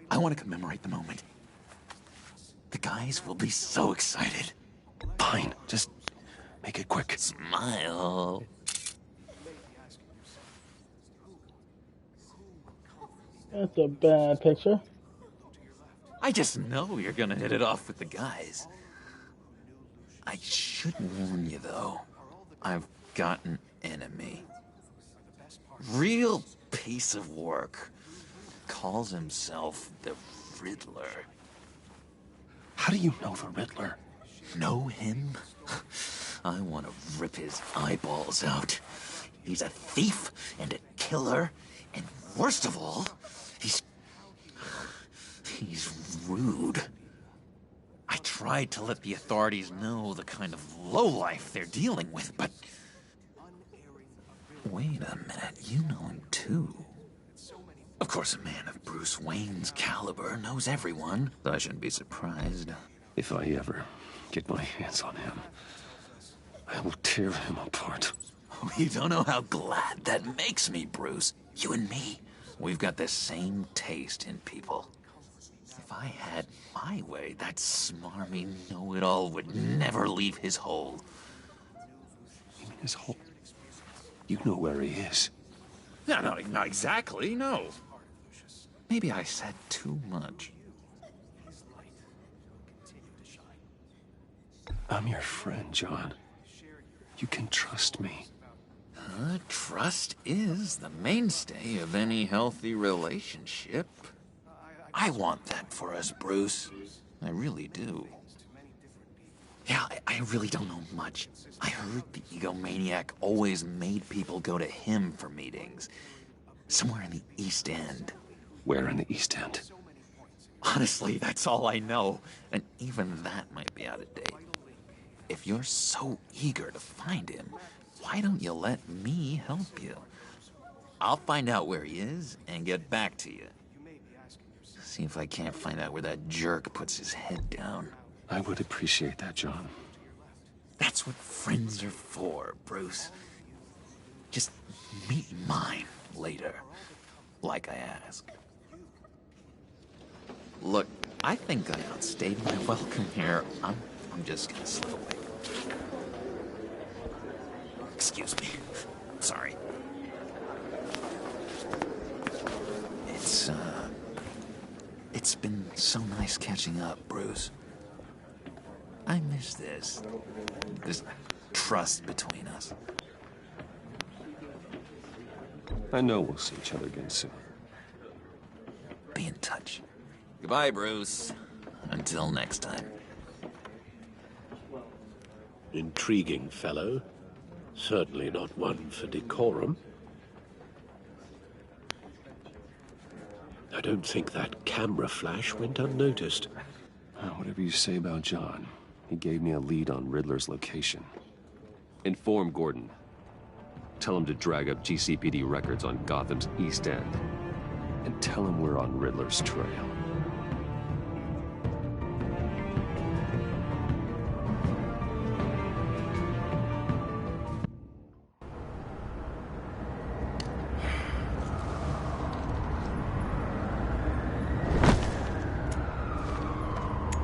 I want to commemorate the moment. The guys will be so excited. Fine, just make it quick. Smile. That's a bad picture. I just know you're gonna hit it off with the guys. I should warn you, though. I've got an enemy. Real piece of work. Calls himself the Riddler. How do you know the Riddler? Know him? I want to rip his eyeballs out. He's a thief and a killer, and worst of all, he's rude. I tried to let the authorities know the kind of lowlife they're dealing with, but Wait a minute, you know him too. Of course, a man of Bruce Wayne's caliber knows everyone, so I shouldn't be surprised. If I ever get my hands on him, I will tear him apart. Oh, you don't know how glad that makes me, Bruce. You and me, we've got the same taste in people. If I had my way, that smarmy know-it-all would never leave his hole. You mean his hole? You know where he is. No, not exactly, no. Maybe I said too much. I'm your friend, John. You can trust me. Trust is the mainstay of any healthy relationship. I want that for us, Bruce. I really do. Yeah, I really don't know much. I heard the egomaniac always made people go to him for meetings. Somewhere in the East End. Where in the East End? Honestly, that's all I know. And even that might be out of date. If you're so eager to find him, why don't you let me help you? I'll find out where he is and get back to you. See if I can't find out where that jerk puts his head down. I would appreciate that, John. That's what friends are for, Bruce. Just meet mine later, like I asked. Look, I think I outstayed my welcome here. I'm just gonna slip away. Excuse me. Sorry. It's been so nice catching up, Bruce. I miss this trust between us. I know we'll see each other again soon. Be in touch. Goodbye, Bruce. Until next time. Intriguing fellow. Certainly not one for decorum. I don't think that camera flash went unnoticed. Whatever you say about John, he gave me a lead on Riddler's location. Inform Gordon. Tell him to drag up GCPD records on Gotham's East End. And tell him we're on Riddler's trail.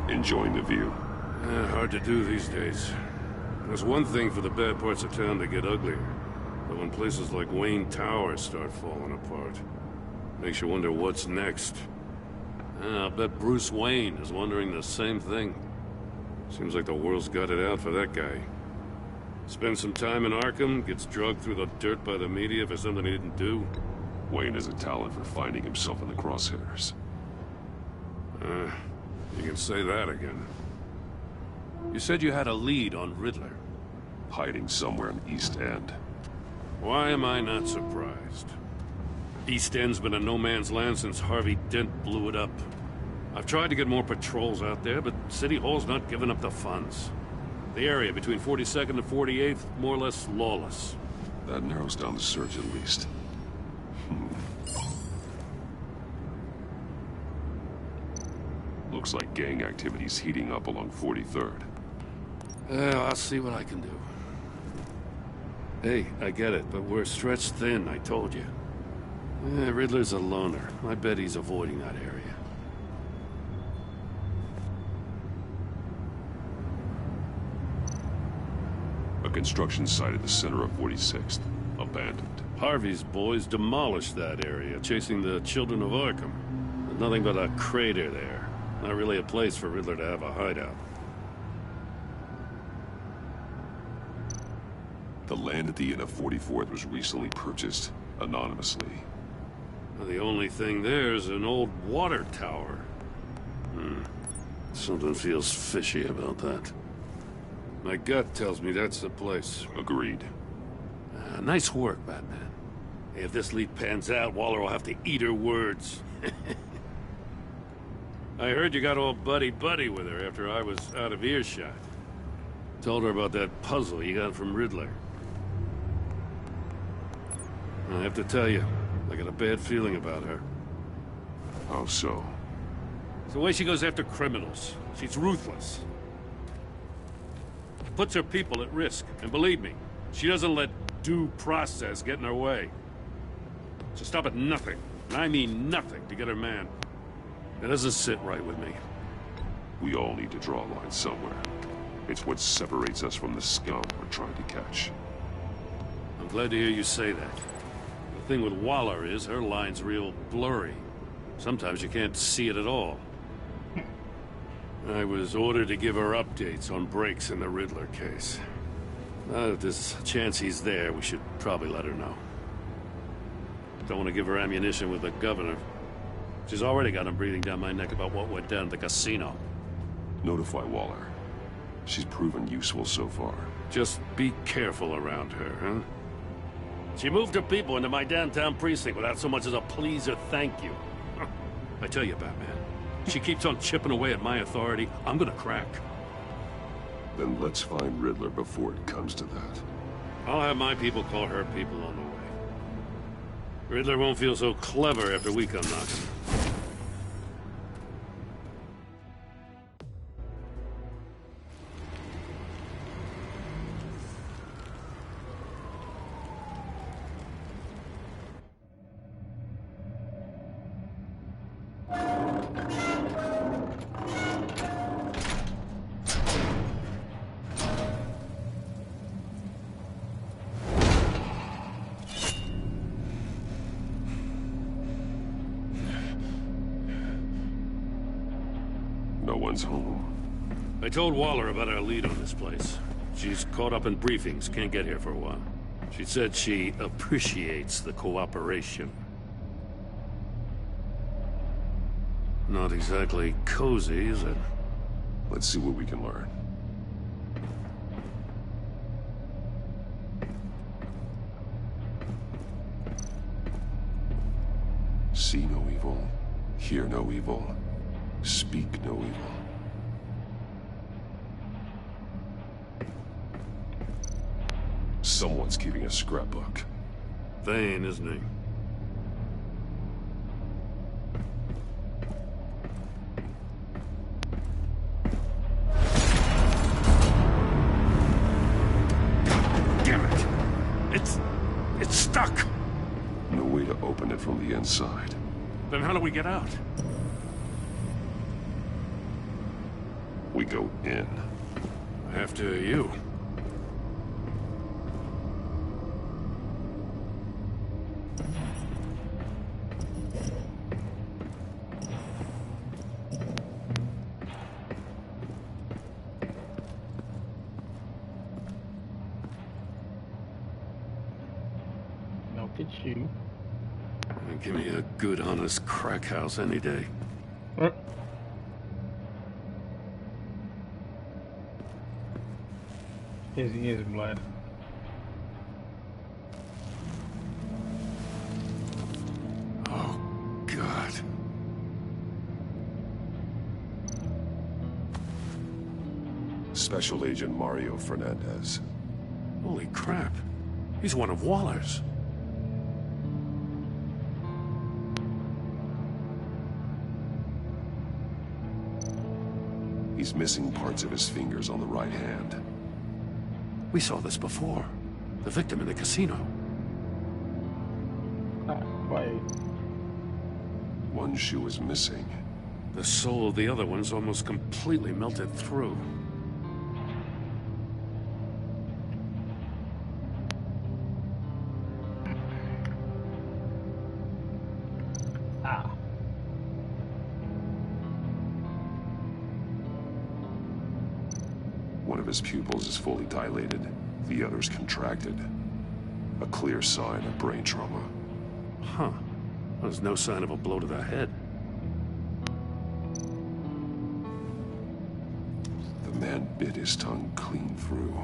Enjoying the view? Hard to do these days. There's one thing for the bad parts of town to get uglier. But when places like Wayne Tower start falling apart, makes you wonder what's next. I'll bet Bruce Wayne is wondering the same thing. Seems like the world's got it out for that guy. Spends some time in Arkham, gets drugged through the dirt by the media for something he didn't do. Wayne has a talent for finding himself in the crosshairs. You can say that again. You said you had a lead on Riddler. Hiding somewhere in East End. Why am I not surprised? East End's been a no-man's land since Harvey Dent blew it up. I've tried to get more patrols out there, but City Hall's not giving up the funds. The area between 42nd and 48th, more or less lawless. That narrows down the search at least. Looks like gang activity's heating up along 43rd. I'll see what I can do. Hey, I get it, but we're stretched thin, I told you. Riddler's a loner. I bet he's avoiding that area. A construction site at the center of 46th. Abandoned. Harvey's boys demolished that area, chasing the children of Arkham. There's nothing but a crater there. Not really a place for Riddler to have a hideout. The land at the end of 44th was recently purchased, anonymously. The only thing there is an old water tower. Something feels fishy about that. My gut tells me that's the place. Agreed. Nice work, Batman. If this lead pans out, Waller will have to eat her words. I heard you got all buddy-buddy with her after I was out of earshot. Told her about that puzzle you got from Riddler. I have to tell you, I got a bad feeling about her. How so? It's the way she goes after criminals. She's ruthless. Puts her people at risk, and believe me, she doesn't let due process get in her way. She'll stop at nothing, and I mean nothing, to get her man. That doesn't sit right with me. We all need to draw a line somewhere. It's what separates us from the scum we're trying to catch. I'm glad to hear you say that. The thing with Waller is her line's real blurry. Sometimes you can't see it at all. I was ordered to give her updates on breaks in the Riddler case. If there's a chance he's there, we should probably let her know. Don't want to give her ammunition with the governor. She's already got him breathing down my neck about what went down at the casino. Notify Waller. She's proven useful so far. Just be careful around her, huh? She moved her people into my downtown precinct without so much as a please or thank you. I tell you, Batman, she keeps on chipping away at my authority, I'm gonna crack. Then let's find Riddler before it comes to that. I'll have my people call her people on the way. Riddler won't feel so clever after we come knocking. No one's home. I told Waller about our lead on this place. She's caught up in briefings, can't get here for a while. She said she appreciates the cooperation. Not exactly cozy, is it? Let's see what we can learn. See no evil, hear no evil, speak no evil. Someone's keeping a scrapbook. Thane, isn't he? Damn it! It's stuck! No way to open it from the inside. Then how do we get out? We go in. After you. Look at you. Give me a good, honest crack house any day. His ears blood. Oh, God. Special Agent Mario Fernandez. Holy crap. He's one of Waller's. He's missing parts of his fingers on the right hand. We saw this before. The victim in the casino. Wait. One shoe is missing. The soul of the other one's almost completely melted through. One of his pupils is fully dilated. The other's contracted. A clear sign of brain trauma. Huh. There's no sign of a blow to the head. The man bit his tongue clean through.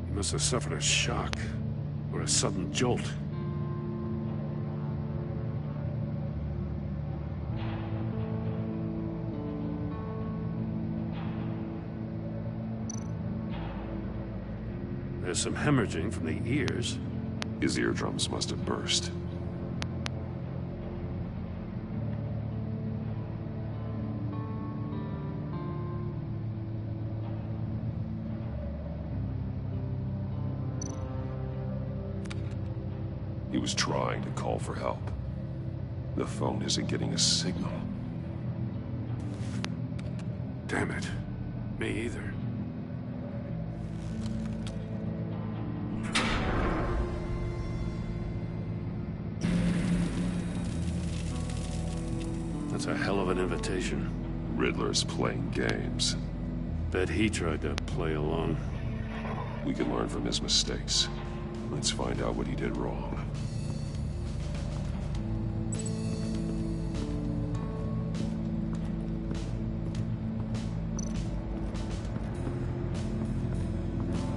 He must have suffered a shock. Or a sudden jolt. There's some hemorrhaging from the ears. His eardrums must have burst. was trying to call for help. The phone isn't getting a signal. Damn it. Me either. That's a hell of an invitation. Riddler's playing games. Bet he tried to play along. We can learn from his mistakes. Let's find out what he did wrong.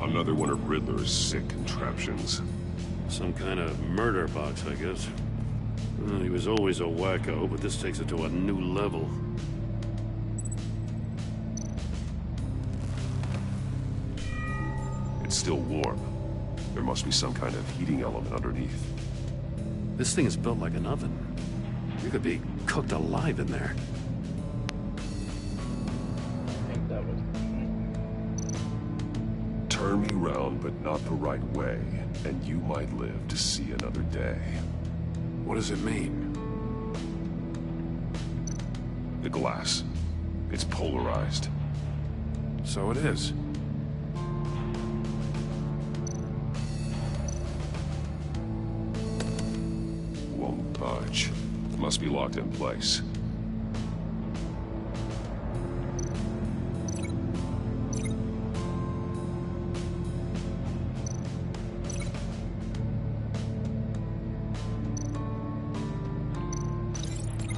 Another one of Riddler's sick contraptions. Some kind of murder box, I guess. Well, he was always a wacko, but this takes it to a new level. It's still warm. There must be some kind of heating element underneath. This thing is built like an oven. You could be cooked alive in there. I think that was... Turn me round, but not the right way, and you might live to see another day. What does it mean? The glass. It's polarized. So it is. Won't budge. Must be locked in place.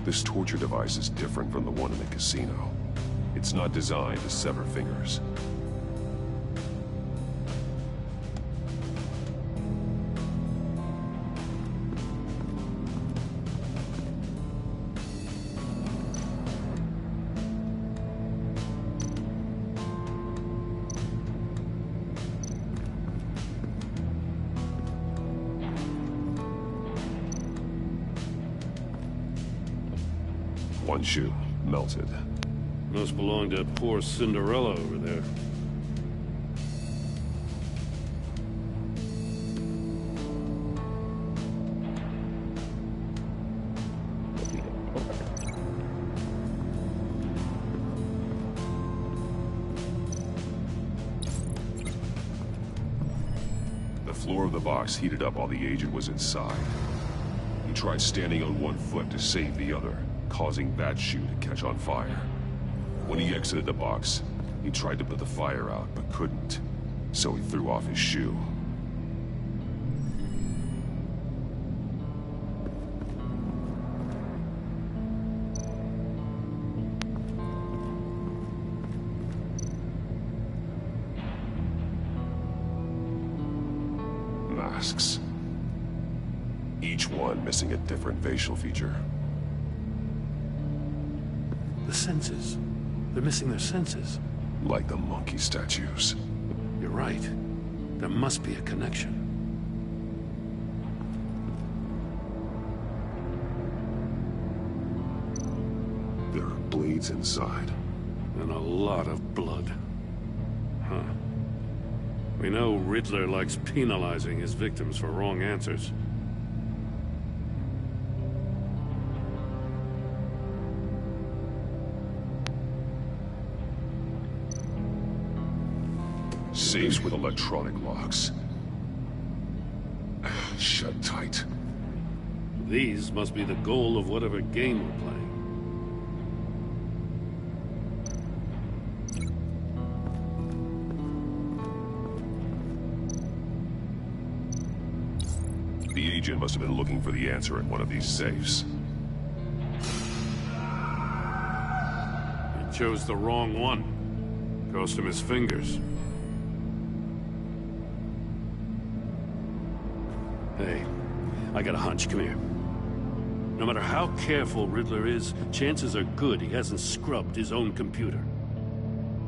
This torture device is different from the one in the casino. It's not designed to sever fingers. One shoe, melted. Must belong to poor Cinderella over there. The floor of the box heated up while the agent was inside. He tried standing on one foot to save the other, causing that shoe to catch on fire. When he exited the box, he tried to put the fire out, but couldn't. So he threw off his shoe. Masks. Each one missing a different facial feature. The senses. They're missing their senses. Like the monkey statues. You're right. There must be a connection. There are blades inside. And a lot of blood. Huh. We know Riddler likes penalizing his victims for wrong answers. Safes with electronic locks. Shut tight. These must be the goal of whatever game we're playing. The agent must have been looking for the answer in one of these safes. He chose the wrong one. Cost him his fingers. Hey, I got a hunch. Come here. No matter how careful Riddler is, chances are good he hasn't scrubbed his own computer.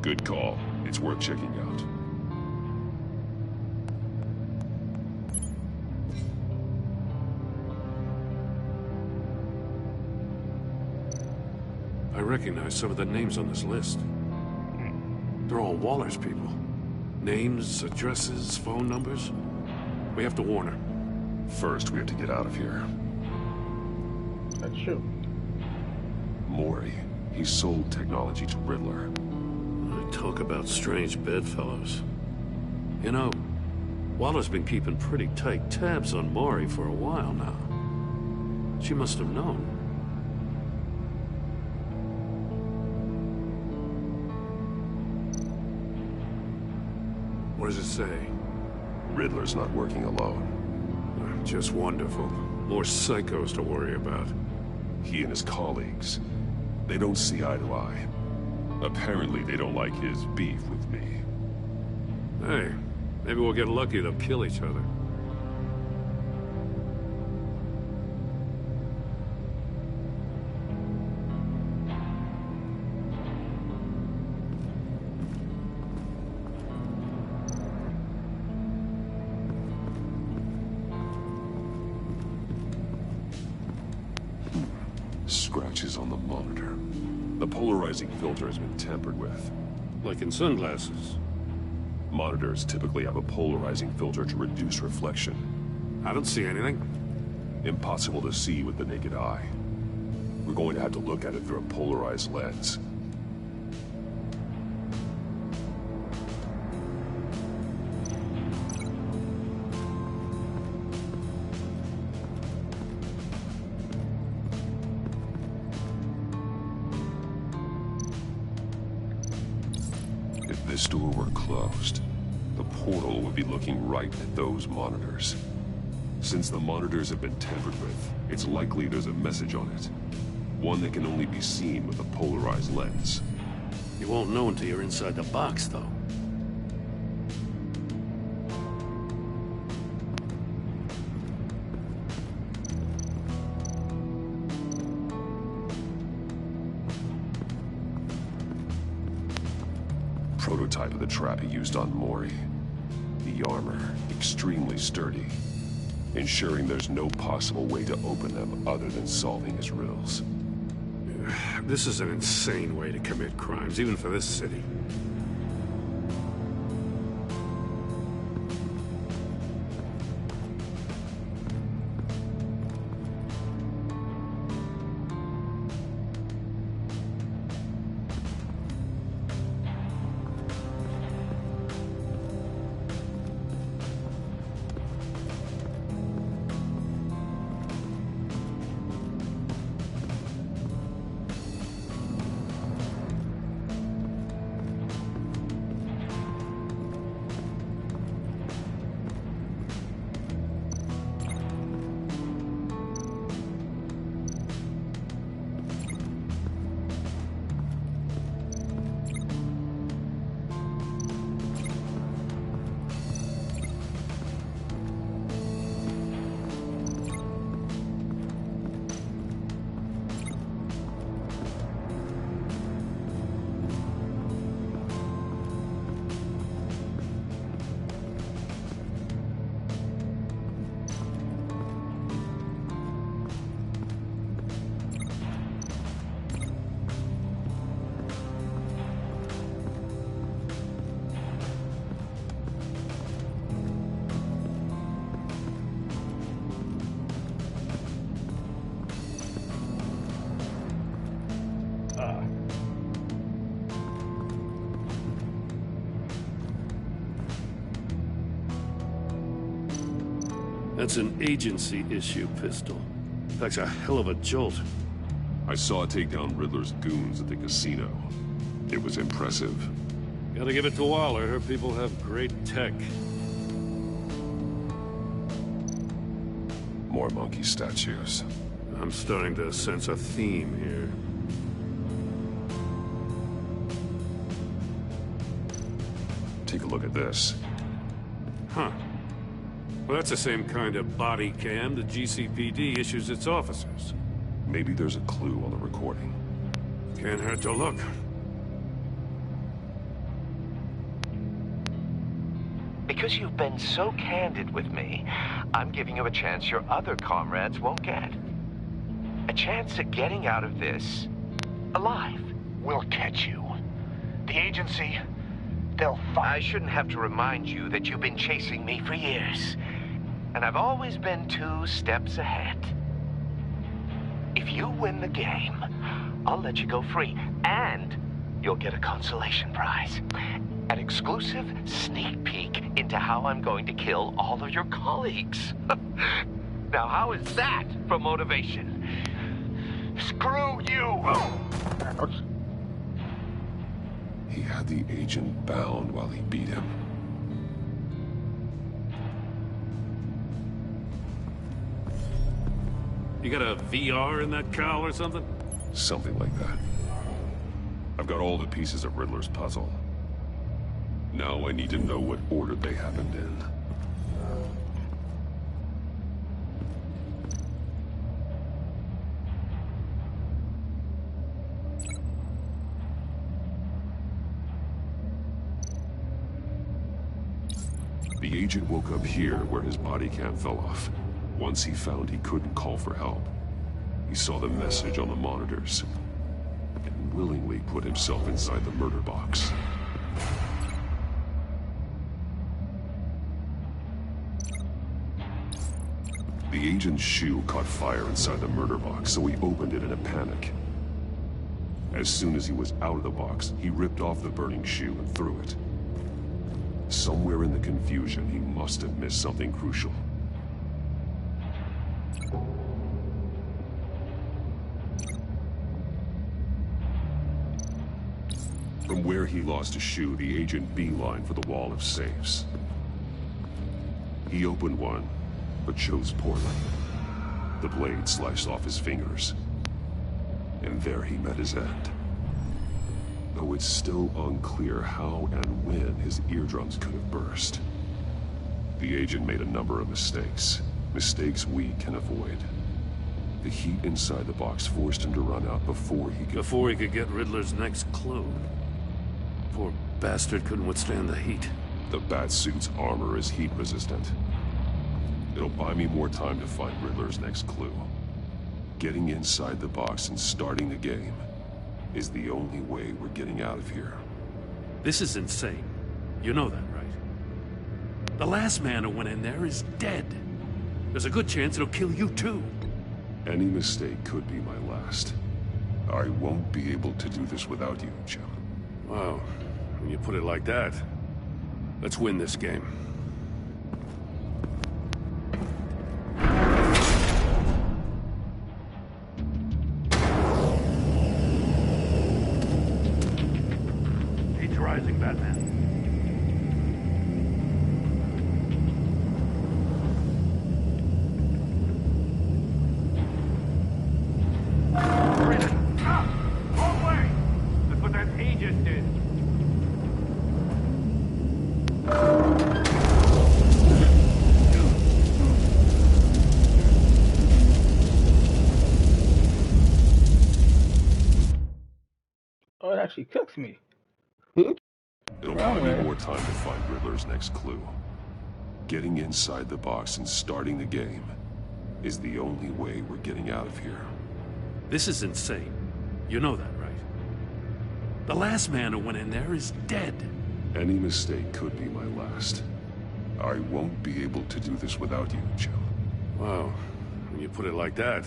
Good call. It's worth checking out. I recognize some of the names on this list. They're all Waller's people. Names, addresses, phone numbers. We have to warn her. First, we have to get out of here. That's true. Maury, he sold technology to Riddler. Talk about strange bedfellows. You know, Waller's been keeping pretty tight tabs on Maury for a while now. She must have known. What does it say? Riddler's not working alone. Just wonderful. More psychos to worry about. He and his colleagues, they don't see eye to eye. Apparently, they don't like his beef with me. Hey, maybe we'll get lucky to kill each other. Scratches on the monitor. The polarizing filter has been tampered with. Like in sunglasses. Monitors typically have a polarizing filter to reduce reflection. I don't see anything. Impossible to see with the naked eye. We're going to have to look at it through a polarized lens. If this door were closed, the portal would be looking right at those monitors. Since the monitors have been tampered with, it's likely there's a message on it. One that can only be seen with a polarized lens. You won't know until you're inside the box, though. Prototype of the trap he used on Maury. The armor, extremely sturdy, ensuring there's no possible way to open them other than solving his riddles. This is an insane way to commit crimes, even for this city. That's an agency-issue pistol. That's a hell of a jolt. I saw it take down Riddler's goons at the casino. It was impressive. Gotta give it to Waller. Her people have great tech. More monkey statues. I'm starting to sense a theme here. Take a look at this. Huh. Well, that's the same kind of body cam the GCPD issues its officers. Maybe there's a clue on the recording. Can't hurt to look. Because you've been so candid with me, I'm giving you a chance your other comrades won't get. A chance at getting out of this alive. We'll catch you. The agency, they'll find... I shouldn't have to remind you that you've been chasing me for years. And I've always been 2 steps ahead. If you win the game, I'll let you go free, and you'll get a consolation prize. An exclusive sneak peek into how I'm going to kill all of your colleagues. Now, how is that for motivation? Screw you! He had the agent bound while he beat him. You got a VR in that cowl or something? Something like that. I've got all the pieces of Riddler's puzzle. Now I need to know what order they happened in. The agent woke up here where his body cam fell off. Once he found he couldn't call for help, he saw the message on the monitors and willingly put himself inside the murder box. The agent's shoe caught fire inside the murder box, so he opened it in a panic. As soon as he was out of the box, he ripped off the burning shoe and threw it. Somewhere in the confusion, he must have missed something crucial. From where he lost a shoe, the agent beelined for the wall of safes. He opened one, but chose poorly. The blade sliced off his fingers. And there he met his end. Though it's still unclear how and when his eardrums could have burst. The agent made a number of mistakes. Mistakes we can avoid. The heat inside the box forced him to run out before he could get Riddler's next clue. Poor bastard couldn't withstand the heat. The Batsuit's armor is heat resistant. It'll buy me more time to find Riddler's next clue. Getting inside the box and starting the game is the only way we're getting out of here. This is insane. You know that, right? The last man who went in there is dead. There's a good chance it'll kill you too. Any mistake could be my last. I won't be able to do this without you, Jim. Wow. When you put it like that, let's win this game. Rising, Batman. Wrong way! That's what that agent did. Oh, it actually cooks me. It'll buy me more time to find Riddler's next clue. Getting inside the box and starting the game is the only way we're getting out of here. This is insane. You know that, right? The last man who went in there is dead. Any mistake could be my last. I won't be able to do this without you, Jim. Wow. When you put it like that,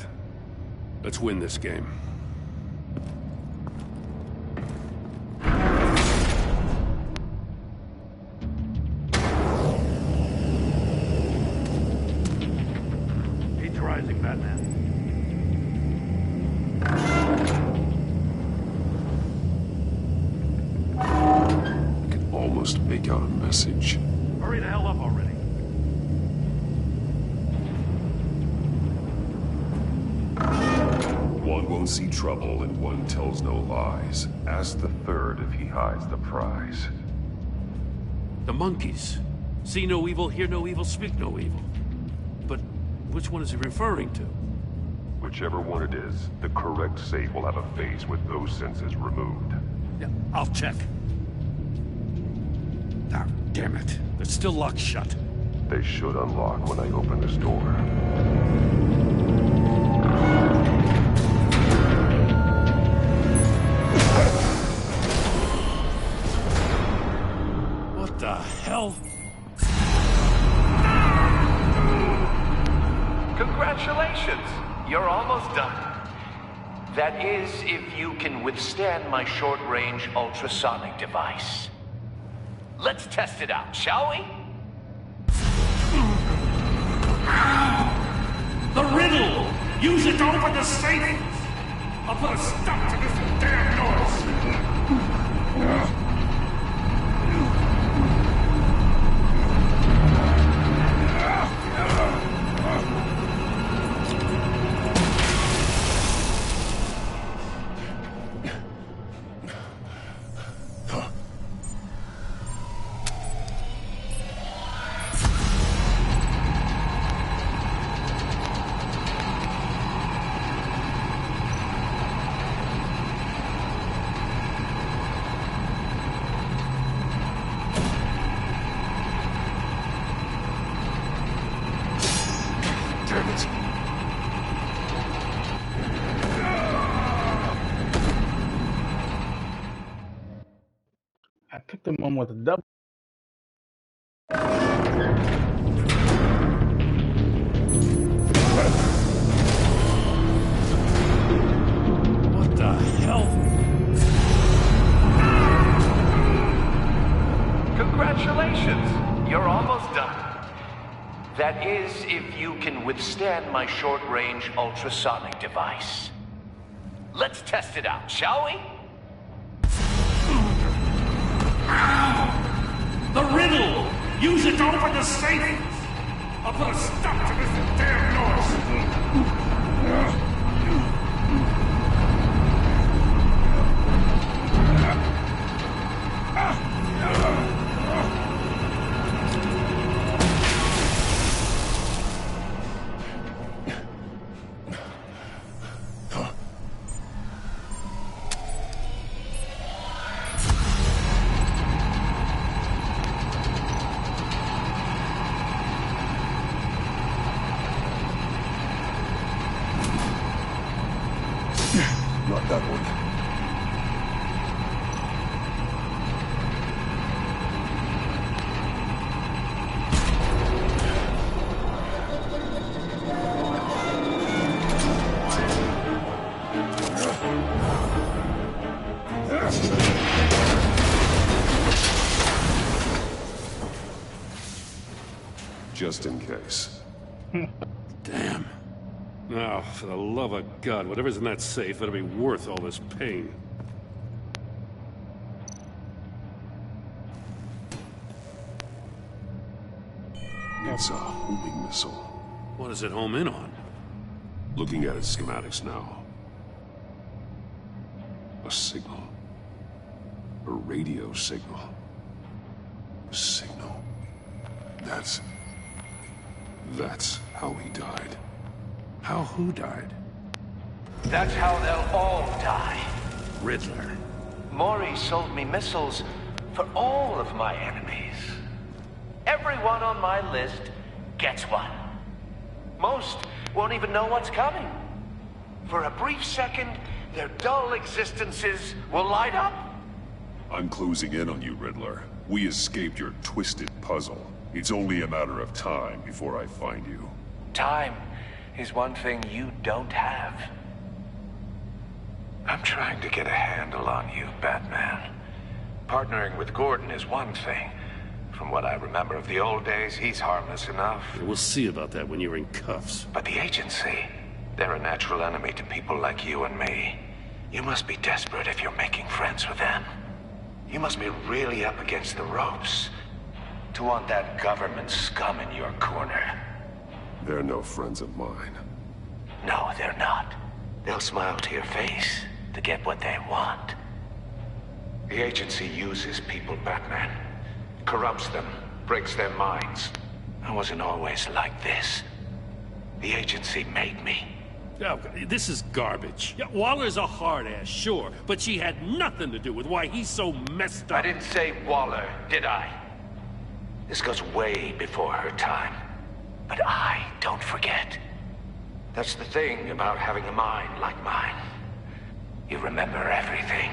let's win this game. Rising, Batman. I can almost make out a message. Hurry the hell up already. One won't see trouble and one tells no lies. Ask the third if he hides the prize. The monkeys. See no evil, hear no evil, speak no evil. But which one is he referring to? Whichever one it is, the correct safe will have a face with those senses removed. Yeah, I'll check. Ah, damn it. They're still locked shut. They should unlock when I open this door. What the hell? Congratulations! You're almost done. That is, if you can withstand my short-range ultrasonic device. Let's test it out, shall we? The riddle! Use it to open the safe! I'll put a stop to this damn noise! I picked him on with a double. What the hell? Congratulations! You're almost done. That is, if you can withstand my short-range ultrasonic device. Let's test it out, shall we? The riddle! Use it to open the safe! I'll put a stop to this damn noise! Not that one. Just in case. Damn. Now, for the love of God, whatever's in that safe better be worth all this pain. It's a homing missile. What does it home in on? Looking at its schematics now. A signal. A radio signal. A signal. That's how he died. How who died? That's how they'll all die. Riddler. Maury sold me missiles for all of my enemies. Everyone on my list gets one. Most won't even know what's coming. For a brief second, their dull existences will light up. I'm closing in on you, Riddler. We escaped your twisted puzzle. It's only a matter of time before I find you. Time is one thing you don't have. I'm trying to get a handle on you, Batman. Partnering with Gordon is one thing. From what I remember of the old days, he's harmless enough. We'll see about that when you're in cuffs. But the agency, they're a natural enemy to people like you and me. You must be desperate if you're making friends with them. You must be really up against the ropes to want that government scum in your corner. They're no friends of mine. No, they're not. They'll smile to your face to get what they want. The agency uses people, Batman. Corrupts them, breaks their minds. I wasn't always like this. The agency made me. Oh, this is garbage. Yeah, Waller's a hard ass, sure, but she had nothing to do with why he's so messed up. I didn't say Waller, did I? This goes way before her time. But I don't forget. That's the thing about having a mind like mine. You remember everything.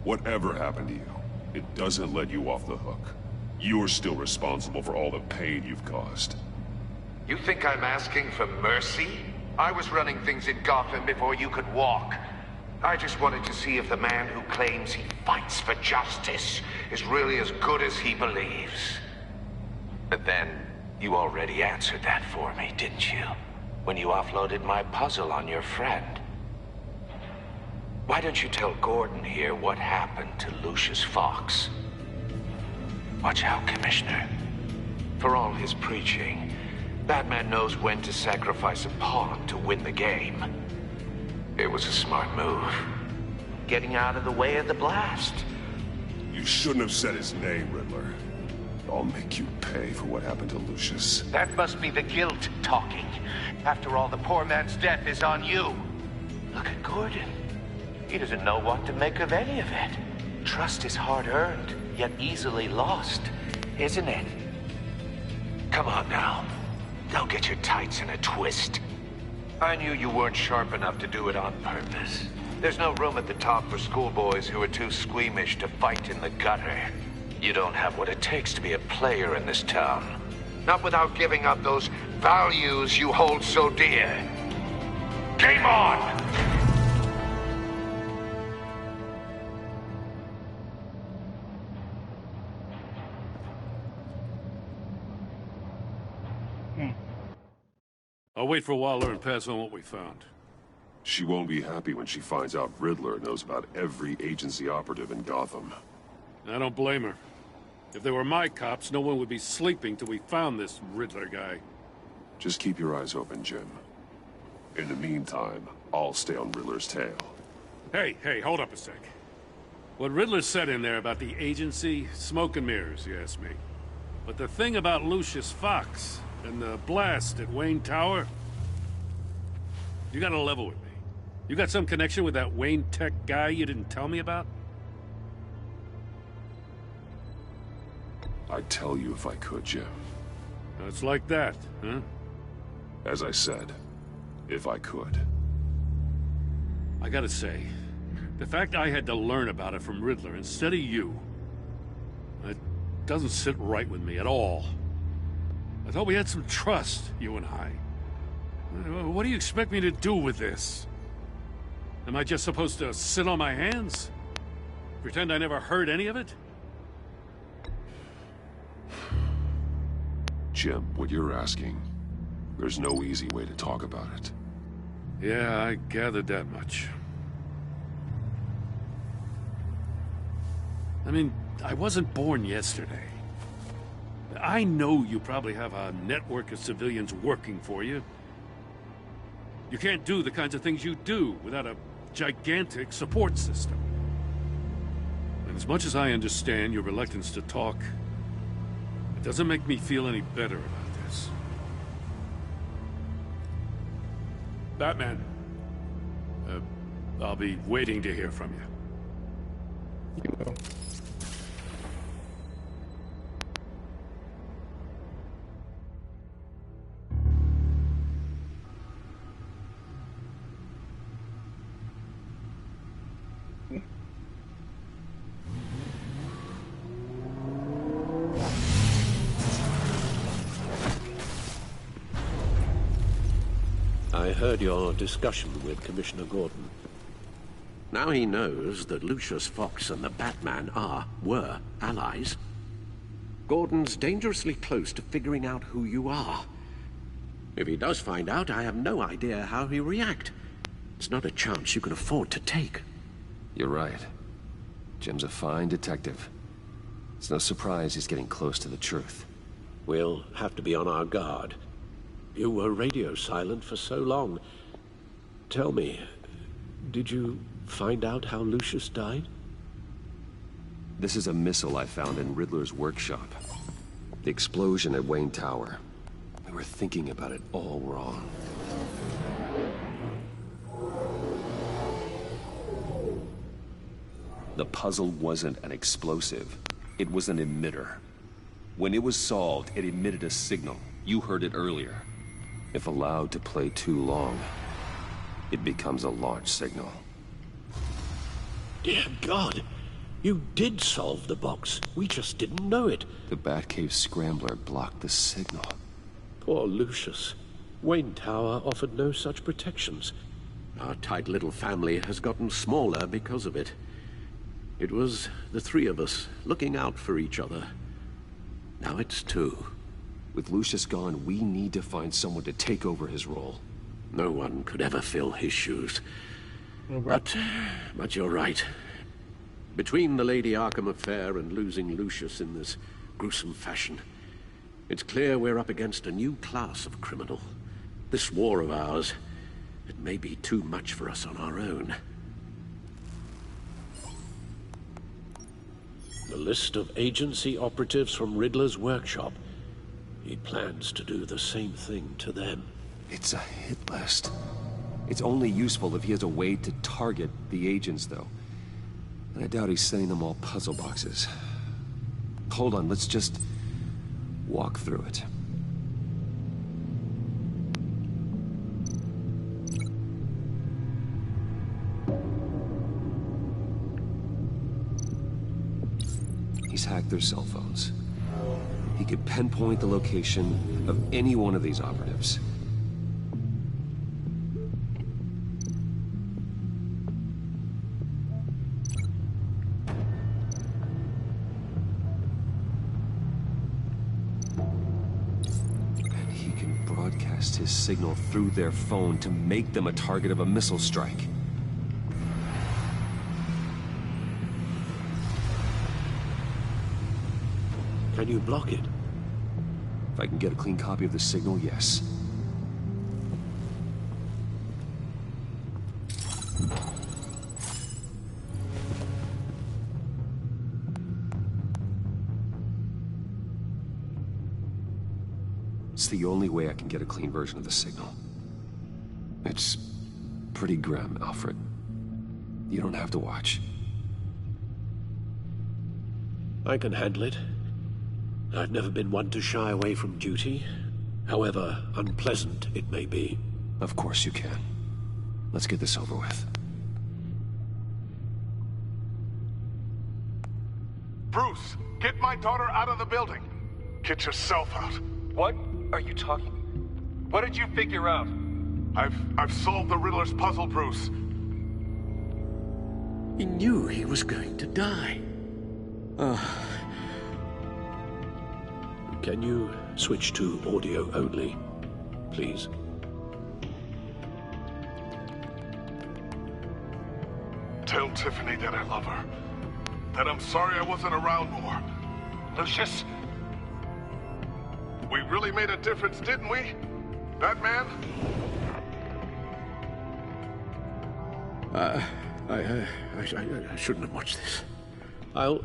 Whatever happened to you, it doesn't let you off the hook. You're still responsible for all the pain you've caused. You think I'm asking for mercy? I was running things in Gotham before you could walk. I just wanted to see if the man who claims he fights for justice is really as good as he believes. But then, you already answered that for me, didn't you? When you offloaded my puzzle on your friend. Why don't you tell Gordon here what happened to Lucius Fox? Watch out, Commissioner. For all his preaching, Batman knows when to sacrifice a pawn to win the game. It was a smart move. Getting out of the way of the blast. You shouldn't have said his name, Riddler. I'll make you pay for what happened to Lucius. That must be the guilt talking. After all, the poor man's death is on you. Look at Gordon. He doesn't know what to make of any of it. Trust is hard-earned, yet easily lost, isn't it? Come on now. Don't get your tights in a twist. I knew you weren't sharp enough to do it on purpose. There's no room at the top for schoolboys who are too squeamish to fight in the gutter. You don't have what it takes to be a player in this town. Not without giving up those values you hold so dear. Game on! I'll wait for Waller and pass on what we found. She won't be happy when she finds out Riddler knows about every agency operative in Gotham. I don't blame her. If they were my cops, no one would be sleeping till we found this Riddler guy. Just keep your eyes open, Jim. In the meantime, I'll stay on Riddler's tail. Hey, hold up a sec. What Riddler said in there about the agency, smoke and mirrors, you ask me. But the thing about Lucius Fox and the blast at Wayne Tower, you gotta level with me. You got some connection with that Wayne Tech guy you didn't tell me about? I'd tell you if I could, Jim. It's like that, huh? As I said, if I could. I gotta say, the fact I had to learn about it from Riddler instead of you, it doesn't sit right with me at all. I thought we had some trust, you and I. What do you expect me to do with this? Am I just supposed to sit on my hands? Pretend I never heard any of it? Jim, what you're asking, there's no easy way to talk about it. Yeah, I gathered that much. I mean, I wasn't born yesterday. I know you probably have a network of civilians working for you. You can't do the kinds of things you do without a gigantic support system. And as much as I understand your reluctance to talk, it doesn't make me feel any better about this. Batman, I'll be waiting to hear from you. You will. I heard your discussion with Commissioner Gordon. Now he knows that Lucius Fox and the Batman were allies. Gordon's dangerously close to figuring out who you are. If he does find out, I have no idea how he'll react. It's not a chance you can afford to take. You're right. Jim's a fine detective. It's no surprise he's getting close to the truth. We'll have to be on our guard. You were radio silent for so long. Tell me, did you find out how Lucius died? This is a missile I found in Riddler's workshop. The explosion at Wayne Tower. We were thinking about it all wrong. The puzzle wasn't an explosive. It was an emitter. When it was solved, it emitted a signal. You heard it earlier. If allowed to play too long, it becomes a launch signal. Dear God, you did solve the box. We just didn't know it. The Batcave scrambler blocked the signal. Poor Lucius. Wayne Tower offered no such protections. Our tight little family has gotten smaller because of it. It was the three of us looking out for each other. Now it's two. With Lucius gone, we need to find someone to take over his role. No one could ever fill his shoes. But you're right. Between the Lady Arkham affair and losing Lucius in this gruesome fashion, it's clear we're up against a new class of criminal. This war of ours, it may be too much for us on our own. The list of agency operatives from Riddler's workshop. He plans to do the same thing to them. It's a hit list. It's only useful if he has a way to target the agents, though. And I doubt he's sending them all puzzle boxes. Hold on, let's just walk through it. He's hacked their cell phones. He could pinpoint the location of any one of these operatives. And he can broadcast his signal through their phone to make them a target of a missile strike. Can you block it? If I can get a clean copy of the signal, yes. It's the only way I can get a clean version of the signal. It's pretty grim, Alfred. You don't have to watch. I can handle it. I've never been one to shy away from duty, however unpleasant it may be. Of course you can. Let's get this over with. Bruce, get my daughter out of the building. Get yourself out. What are you talking? What did you figure out? I've solved the Riddler's puzzle, Bruce. He knew he was going to die. Can you switch to audio only, please? Tell Tiffany that I love her. That I'm sorry I wasn't around more. Lucius? We really made a difference, didn't we? Batman? I shouldn't have watched this. I'll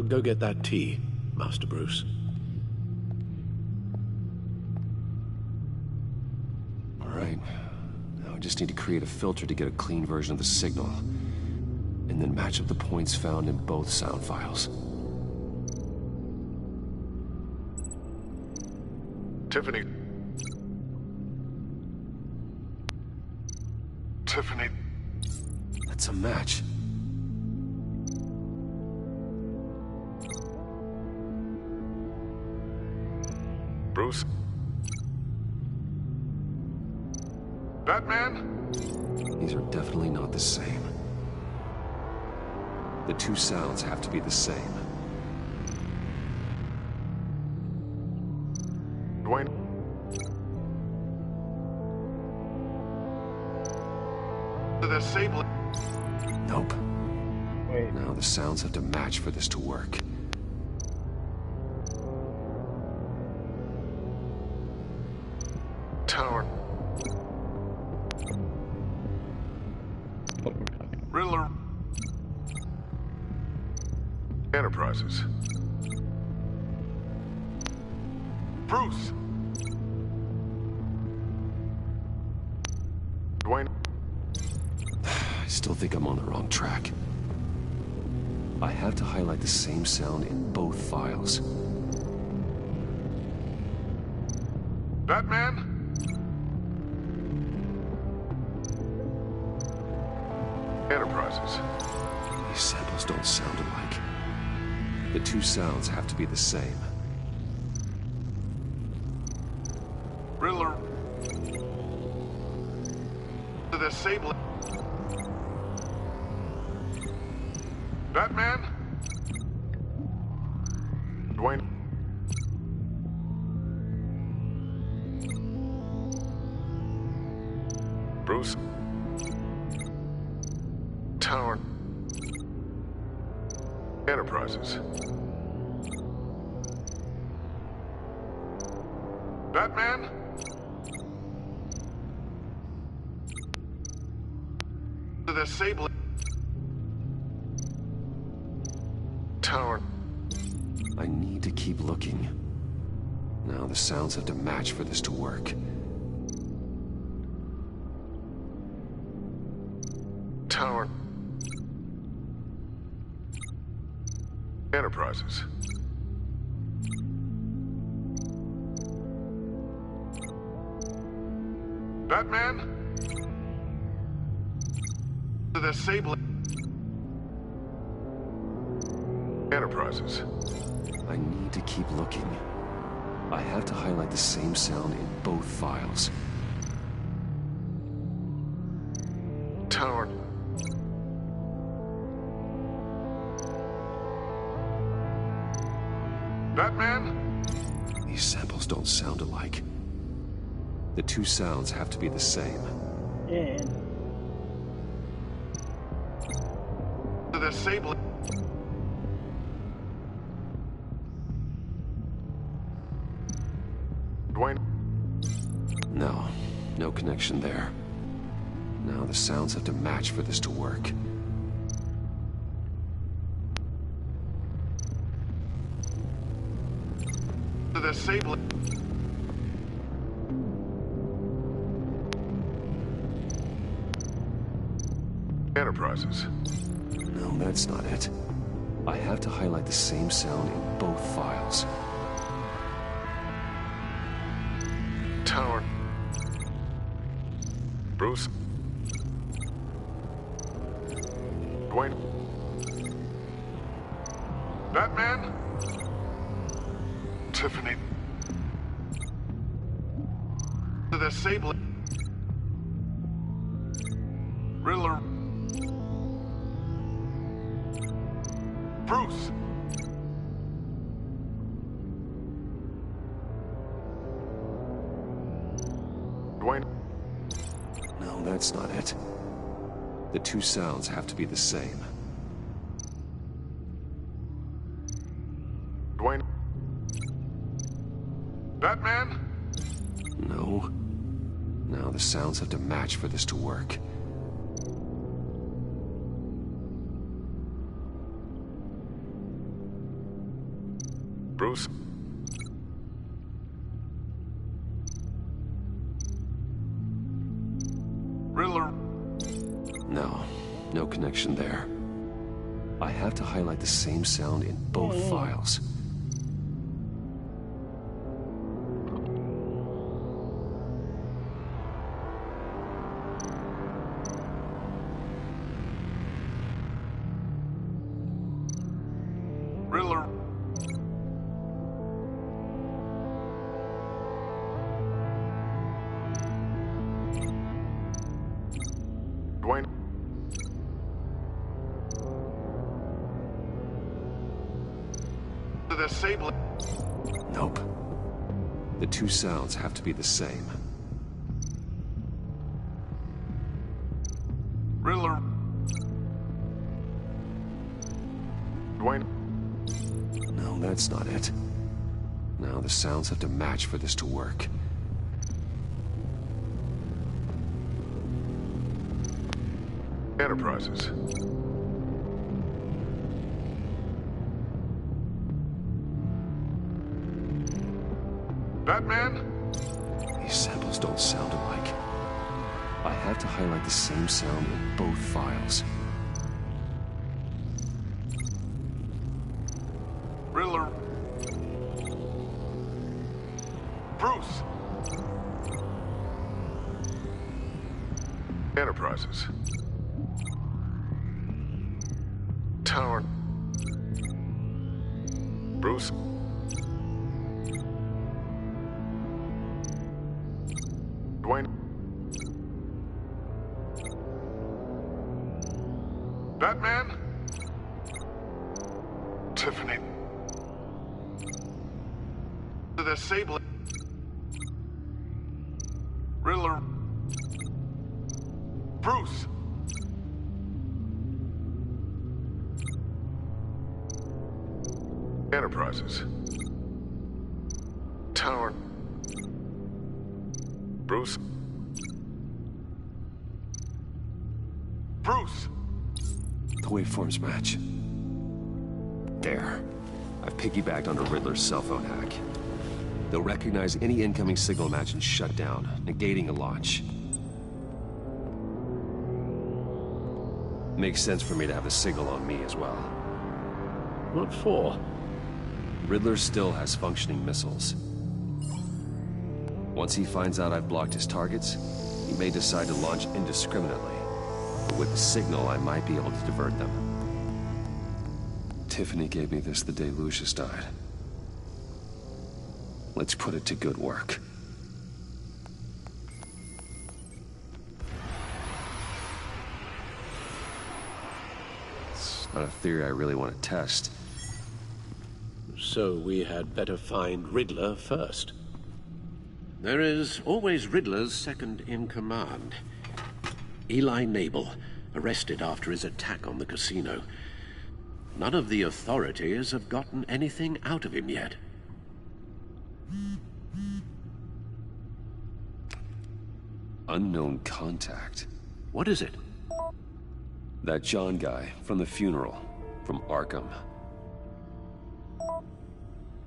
go get that tea, Master Bruce. All right. Now I just need to create a filter to get a clean version of the signal. And then match up the points found in both sound files. Tiffany. Tiffany. That's a match. Bruce? Batman? These are definitely not the same. The two sounds have to be the same. Dwayne? The disabling. Nope. Wait. Now the sounds have to match for this to work. Tower. Riddler. Enterprises. Bruce. Dwayne. I still think I'm on the wrong track. I have to highlight the same sound in both files. Batman? Enterprises. These samples don't sound alike. The two sounds have to be the same. Riddler. The disabling. Batman? Dwayne. Bruce. Tower. Enterprises. Batman? The disabling. Tower. I need to keep looking. Now the sounds have to match for this to work. Tower. Enterprises. Batman? The disabling. Enterprises. I need to keep looking. I have to highlight the same sound in both files. Tower. Batman? These samples don't sound alike. The two sounds have to be the same. And The disabling. Dwayne. No, no connection there. Now the sounds have to match for this to work. The disabling. Enterprises. No, that's not it. I have to highlight the same sound in both files. Tower. Bruce. Dwayne. Batman? Tiffany. The disabling. Riddler. Bruce. Dwayne. No, that's not it. The two sounds have to be the same. Dwayne. Batman? No. Now the sounds have to match for this to work. Bruce. Riddler. No, no connection there. I have to highlight the same sound in both files. Riddler. Dwayne. The disabling. Nope. The two sounds have to be the same. Riddler. Dwayne. No, that's not it. Now the sounds have to match for this to work. Enterprises. Batman? These samples don't sound alike. I have to highlight the same sound in both files. Riddler. Bruce. Enterprises. Tower. Bruce. Dwayne. Batman? Tiffany. The disabling. Riddler. Bruce. Enterprises. Tower. Bruce. Bruce! The waveforms match. There. I've piggybacked onto Riddler's cell phone hack. They'll recognize any incoming signal match and shut down, negating a launch. Makes sense for me to have the signal on me as well. What for? Riddler still has functioning missiles. Once he finds out I've blocked his targets, he may decide to launch indiscriminately. But with the signal, I might be able to divert them. Tiffany gave me this the day Lucius died. Let's put it to good work. It's not a theory I really want to test. So we had better find Riddler first. There is always Riddler's second in command. Eli Nabel, arrested after his attack on the casino. None of the authorities have gotten anything out of him yet. Unknown contact. What is it? That John guy from the funeral, from Arkham.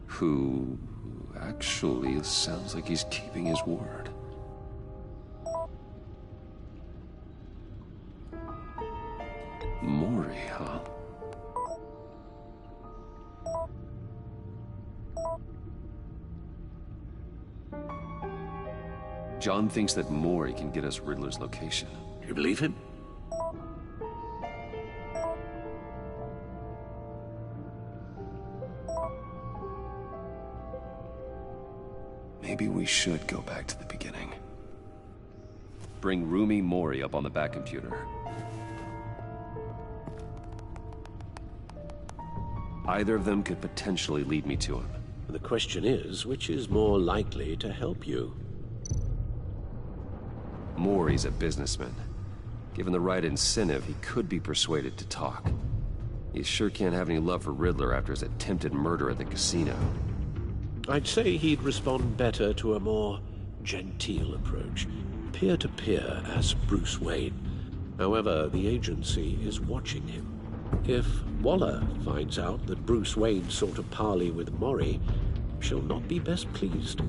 Who actually sounds like he's keeping his word. Mori, huh? John thinks that Mori can get us Riddler's location. Do you believe him? Maybe we should go back to the beginning. Bring Rumi Mori up on the back computer. Either of them could potentially lead me to him. The question is, which is more likely to help you? Mori's a businessman. Given the right incentive, he could be persuaded to talk. He sure can't have any love for Riddler after his attempted murder at the casino. I'd say he'd respond better to a more genteel approach. Peer-to-peer as Bruce Wayne. However, the agency is watching him. If Waller finds out that Bruce Wayne sought a parley with Mori, she'll not be best pleased.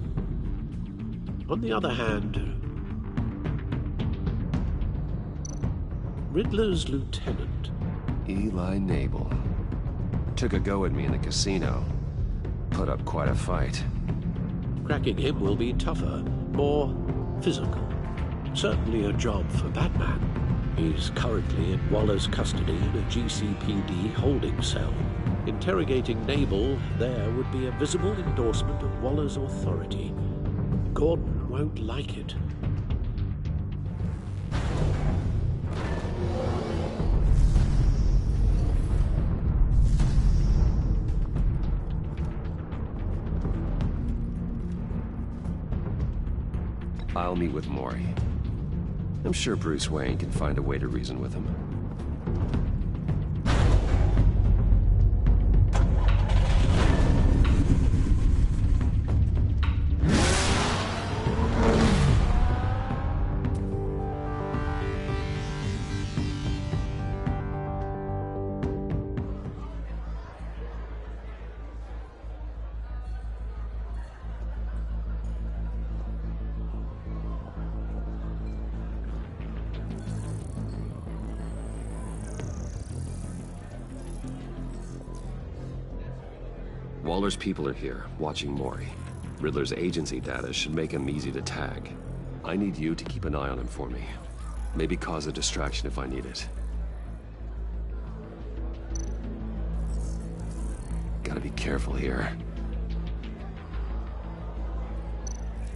On the other hand, Riddler's lieutenant, Eli Nabel, took a go at me in the casino. Put up quite a fight. Cracking him will be tougher, more physical. Certainly a job for Batman. He's currently in Waller's custody in a GCPD holding cell. Interrogating Nabel there would be a visible endorsement of Waller's authority. Gordon won't like it. I'll meet with Mori. I'm sure Bruce Wayne can find a way to reason with him. Waller's people are here, watching Mori. Riddler's agency data should make him easy to tag. I need you to keep an eye on him for me. Maybe cause a distraction if I need it. Gotta be careful here.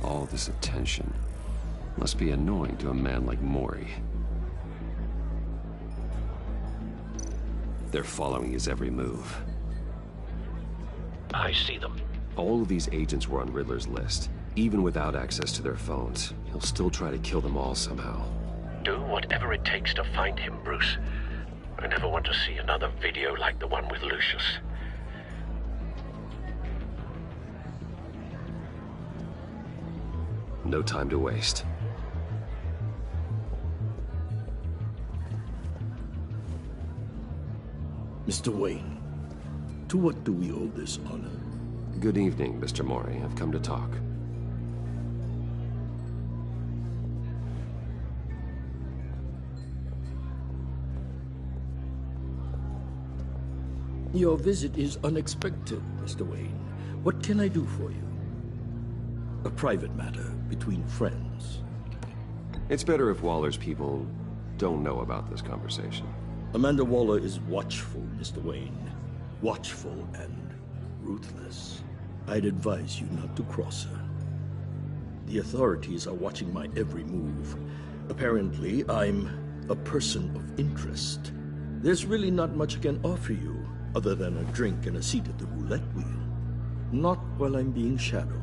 All this attention. Must be annoying to a man like Mori. They're following his every move. I see them. All of these agents were on Riddler's list. Even without access to their phones, he'll still try to kill them all somehow. Do whatever it takes to find him, Bruce. I never want to see another video like the one with Lucius. No time to waste. Mr. Wayne, to what do we owe this honor? Good evening, Mr. Mori. I've come to talk. Your visit is unexpected, Mr. Wayne. What can I do for you? A private matter between friends. It's better if Waller's people don't know about this conversation. Amanda Waller is watchful, Mr. Wayne. Watchful and ruthless. I'd advise you not to cross her. The authorities are watching my every move. Apparently, I'm a person of interest. There's really not much I can offer you, other than a drink and a seat at the roulette wheel. Not while I'm being shadowed.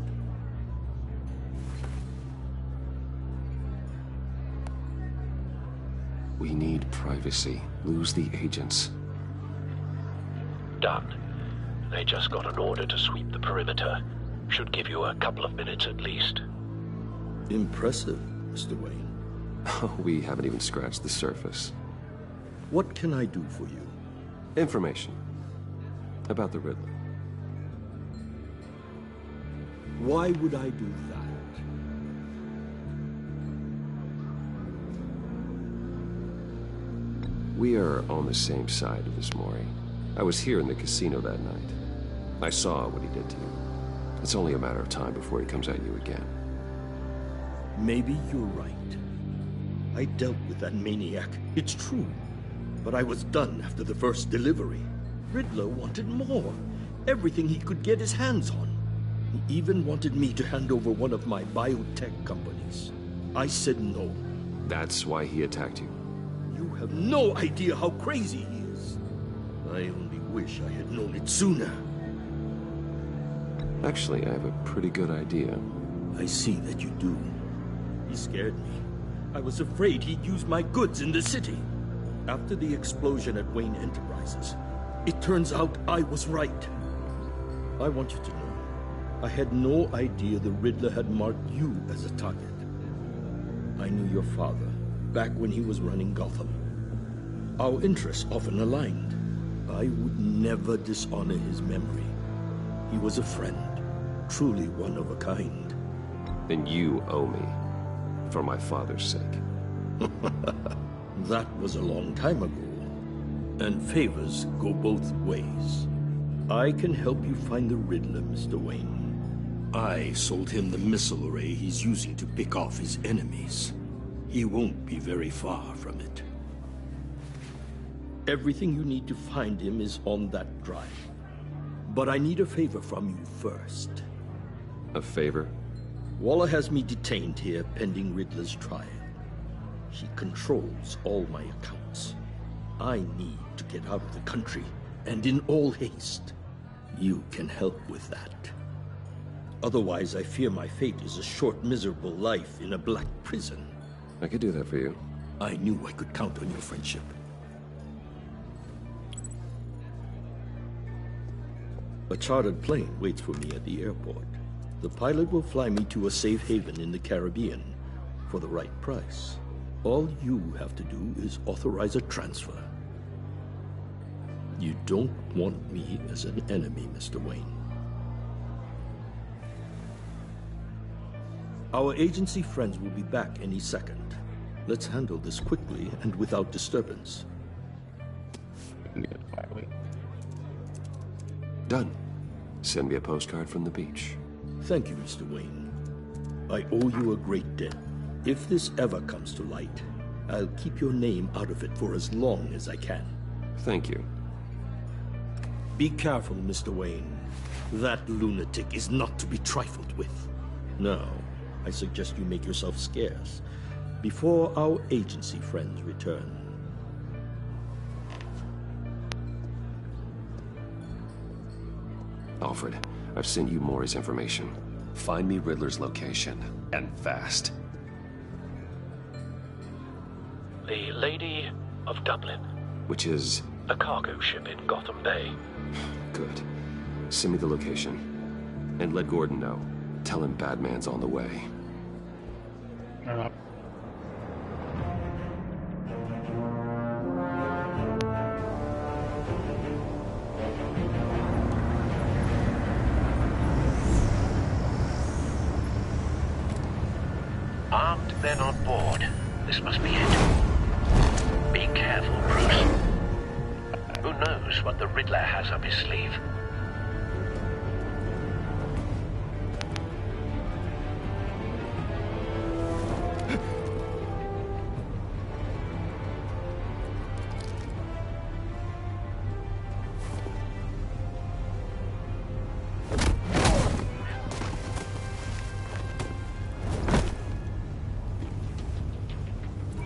We need privacy. Lose the agents. Done. They just got an order to sweep the perimeter. Should give you a couple of minutes at least. Impressive, Mr. Wayne. We haven't even scratched the surface. What can I do for you? Information. About the Riddler. Why would I do that? We are on the same side of this, Mori. I was here in the casino that night. I saw what he did to you. It's only a matter of time before he comes at you again. Maybe you're right. I dealt with that maniac, it's true. But I was done after the first delivery. Riddler wanted more. Everything he could get his hands on. He even wanted me to hand over one of my biotech companies. I said no. That's why he attacked you? You have no idea how crazy he is. I only wish I had known it sooner. Actually, I have a pretty good idea. I see that you do. He scared me. I was afraid he'd use my goods in the city. After the explosion at Wayne Enterprises, it turns out I was right. I want you to know, I had no idea the Riddler had marked you as a target. I knew your father back when he was running Gotham. Our interests often aligned. I would never dishonor his memory. He was a friend, truly one of a kind. Then you owe me, for my father's sake. That was a long time ago, and favors go both ways. I can help you find the Riddler, Mr. Wayne. I sold him the missile array he's using to pick off his enemies. He won't be very far from it. Everything you need to find him is on that drive. But I need a favor from you first. A favor? Waller has me detained here pending Riddler's trial. He controls all my accounts. I need to get out of the country, and in all haste. You can help with that. Otherwise, I fear my fate is a short, miserable life in a black prison. I could do that for you. I knew I could count on your friendship. A chartered plane waits for me at the airport. The pilot will fly me to a safe haven in the Caribbean for the right price. All you have to do is authorize a transfer. You don't want me as an enemy, Mr. Wayne. Our agency friends will be back any second. Let's handle this quickly and without disturbance. Done. Send me a postcard from the beach. Thank you, Mr. Wayne. I owe you a great debt. If this ever comes to light, I'll keep your name out of it for as long as I can. Thank you. Be careful, Mr. Wayne. That lunatic is not to be trifled with. Now, I suggest you make yourself scarce before our agency friends return. Alfred, I've sent you Maury's information. Find me Riddler's location, and fast. The Lady of Dublin. Which is? A cargo ship in Gotham Bay. Good. Send me the location. And let Gordon know. Tell him Batman's on the way. Armed men on board. This must be it. Be careful, Bruce. Who knows what the Riddler has up his sleeve?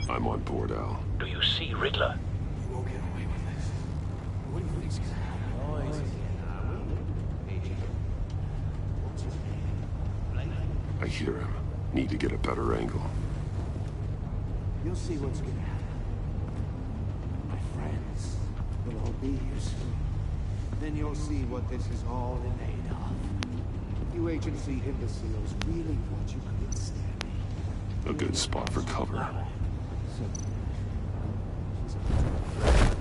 I'm on board, Al. Do you see Riddler? You won't get away with this. What do you think's gonna happen? I hear him. Need to get a better angle. You'll see what's gonna happen. My friends will all be here soon. Then you'll see what this is all in aid of. You agency imbeciles really thought you could stand me. A good spot for cover.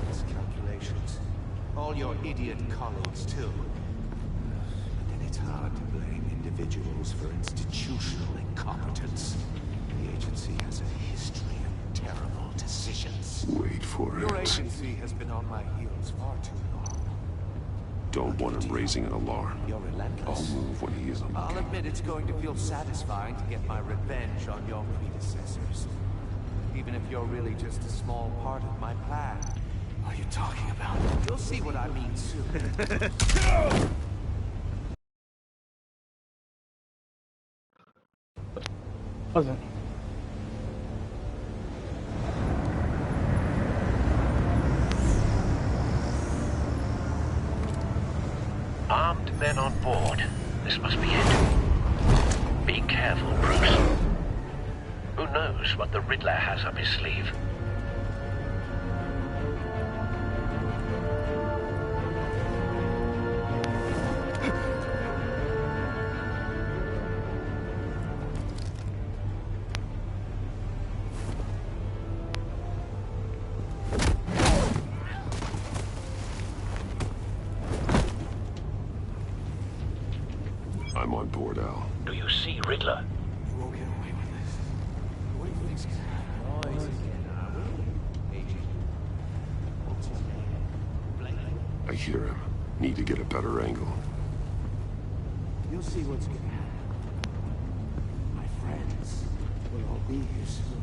Miscalculations. All your idiot colleagues, too. And it's hard to blame individuals for institutional incompetence. The agency has a history of terrible decisions. Wait for Your it. agency has been on my heels far too long. Don't want him raising an alarm. You're relentless. I'll move when he isn't I'll looking. admit it's going to feel satisfying to get my revenge on your predecessors. Even if you're really just a small part of my plan. What are you talking about? You'll see what I mean soon. Wasn't. Armed men on board. This must be it. Be careful, Bruce. Who knows what the Riddler has up his sleeve? I'm on board, Al. Do you see Riddler? You won't get away with this. What do you think's gonna happen? I hear him. Need to get a better angle. You'll see what's gonna happen. My friends will all be here soon.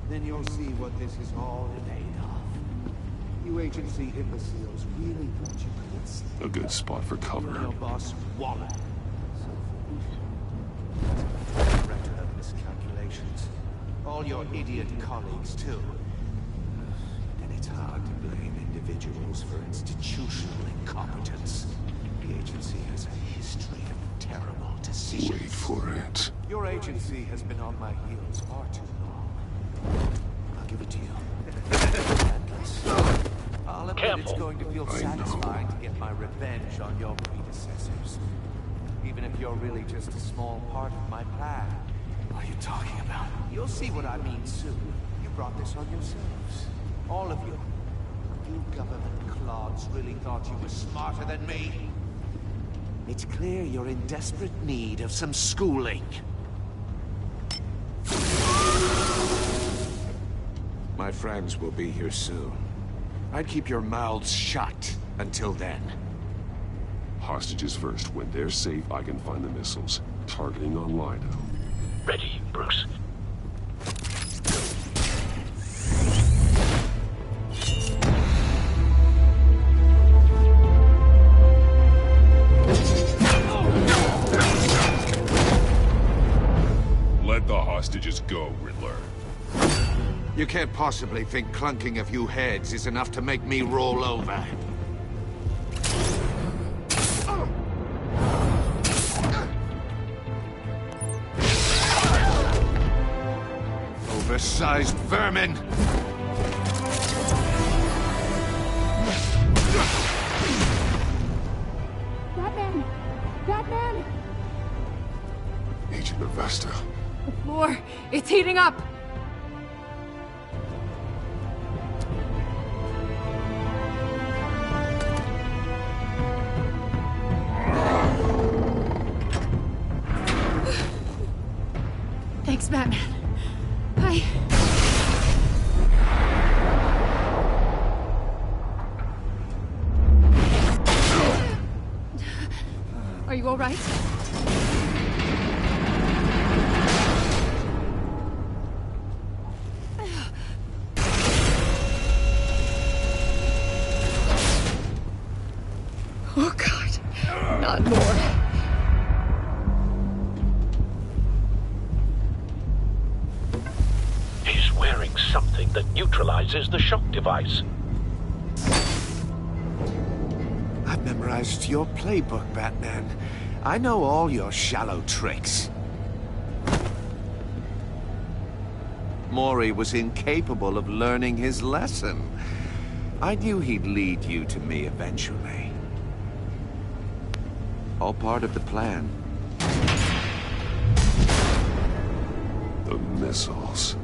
Then you'll see what this is all in aid of. You agency imbeciles really thought you could stand A good spot for cover. your boss wallet. Record of miscalculations. All your idiot colleagues, too. And it's hard to blame individuals for institutional incompetence. The agency has a history of terrible decisions. Wait for it. Your agency has been on my heels far too long. I'll give it to you. Relentless. I'll admit it's going to feel satisfying to get my revenge on your predecessors. Even if you're really just a small part of my plan. What are you talking about? You'll see what I mean soon. You brought this on yourselves. All of you. You government clods really thought you were smarter than me. It's clear you're in desperate need of some schooling. My friends will be here soon. I'd keep your mouths shut until then. Hostages first. When they're safe, I can find the missiles. Targeting on Lido. Ready, Bruce. Let the hostages go, Riddler. You can't possibly think clunking a few heads is enough to make me roll over. Oversized vermin! Batman! Batman! Agent Avesta. The floor, it's heating up! Thanks, Batman. Are you all right? Oh, God. Not more. He's wearing something that neutralizes the shock device. I've memorized your playbook, Batman. I know all your shallow tricks. Mori was incapable of learning his lesson. I knew he'd lead you to me eventually. All part of the plan. The missiles.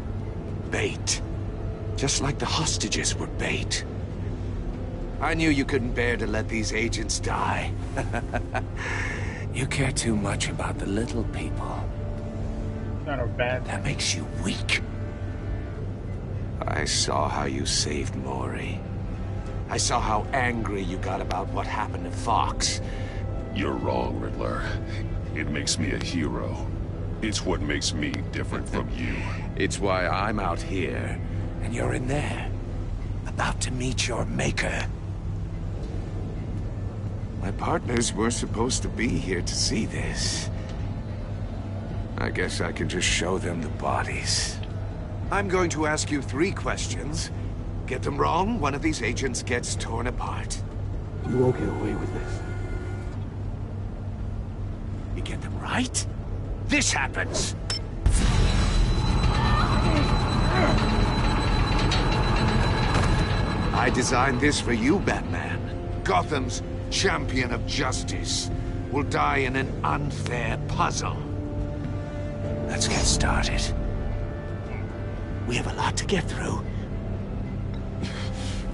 Bait. Just like the hostages were bait. I knew you couldn't bear to let these agents die. You care too much about the little people. Not a bad. That makes you weak. I saw how you saved Mori. I saw how angry you got about what happened to Fox. You're wrong, Riddler. It makes me a hero. It's what makes me different from you. It's why I'm out here, and you're in there. About to meet your maker. My partners were supposed to be here to see this. I guess I can just show them the bodies. I'm going to ask you 3 questions. Get them wrong, one of these agents gets torn apart. You won't get away with this. You get them right, this happens! I designed this for you, Batman. Gotham's champion of justice will die in an unfair puzzle. Let's get started. We have a lot to get through.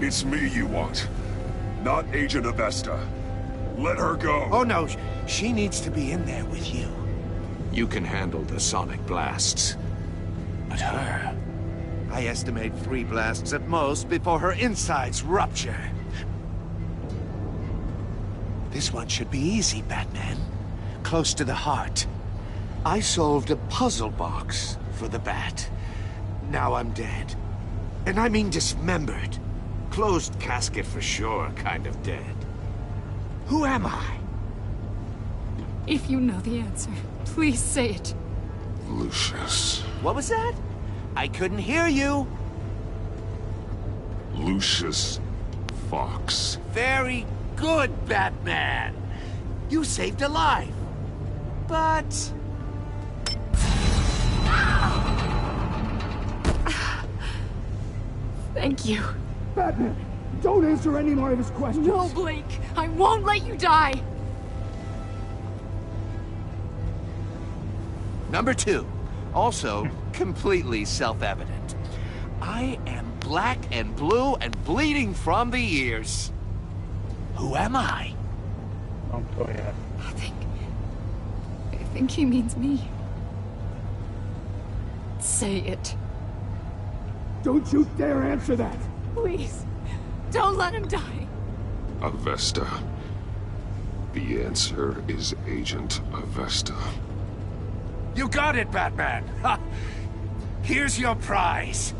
It's me you want, not Agent Avesta. Let her go. Oh no, she needs to be in there with you. You can handle the sonic blasts. But her... I estimate 3 blasts at most before her insides rupture. This one should be easy, Batman. Close to the heart. I solved a puzzle box for the Bat. Now I'm dead. And I mean dismembered. Closed casket for sure, kind of dead. Who am I? If you know the answer, please say it. Lucius. What was that? I couldn't hear you. Lucius Fox. Very good, Batman. You saved a life. But... Thank you. Batman, don't answer any more of his questions. No, Blake. I won't let you die. Number 2. Also, completely self-evident. I am black and blue and bleeding from the ears. Who am I? Montoya. I think he means me. Say it. Don't you dare answer that! Please. Don't let him die. Avesta. The answer is Agent Avesta. You got it, Batman! Ha! Here's your prize.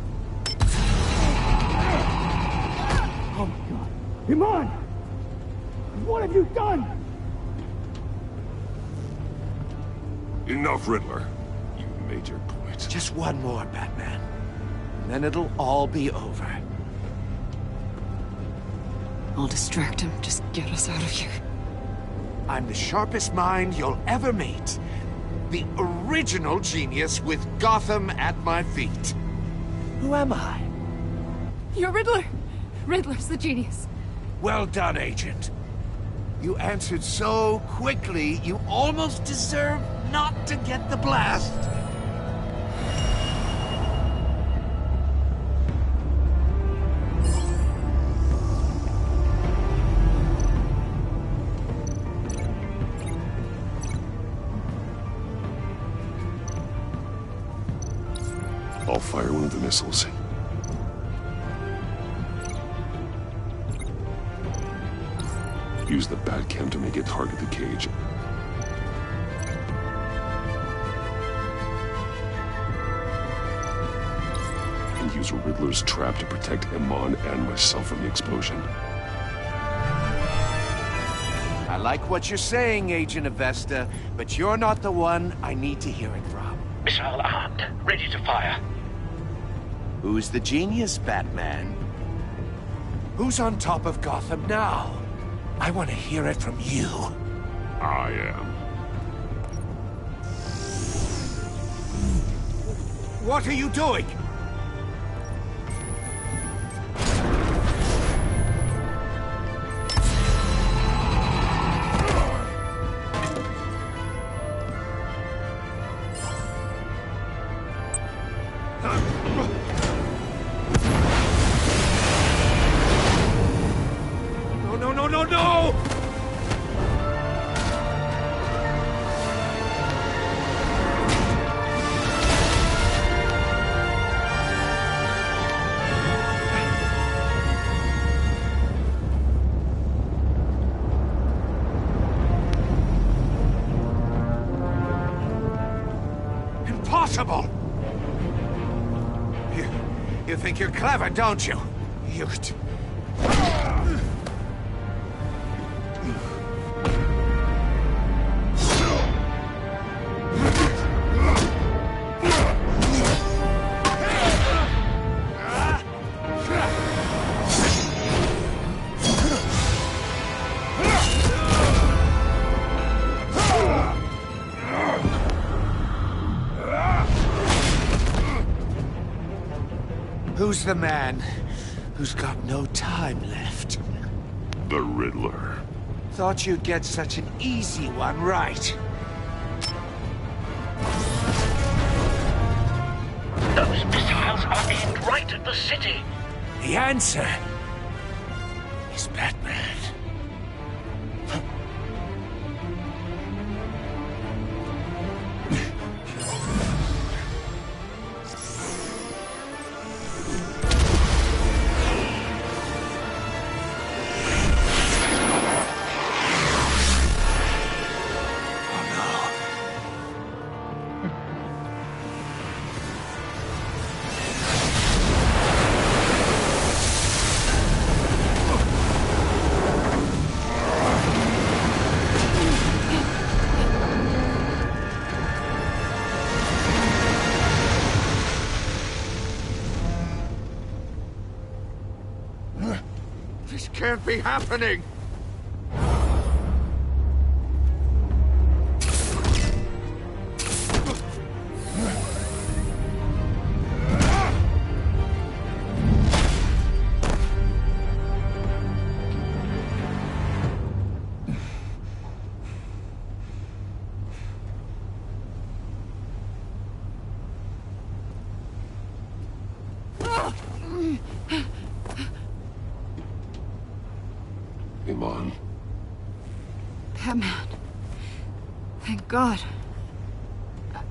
Oh my god. Iman! What have you done? Enough, Riddler. You made your point. Just one more, Batman. And then it'll all be over. I'll distract him. Just get us out of here. I'm the sharpest mind you'll ever meet. The original genius with Gotham at my feet. Who am I? You're Riddler. Riddler's the genius. Well done, Agent. You answered so quickly, you almost deserve not to get the blast. I'll fire one of the missiles. Use the Batcam to make it target the cage. And use Riddler's trap to protect Iman and myself from the explosion. I like what you're saying, Agent Avesta, but you're not the one I need to hear it from. Missile armed, ready to fire. Who's the genius, Batman? Who's on top of Gotham now? I want to hear it from you. I am. What are you doing? No! Impossible! You think you're clever, don't you? Who's the man who's got no time left? The Riddler. Thought you'd get such an easy one right. Those missiles are aimed right at the city. The answer is Batman. This can't be happening! Iman. Batman. Thank God.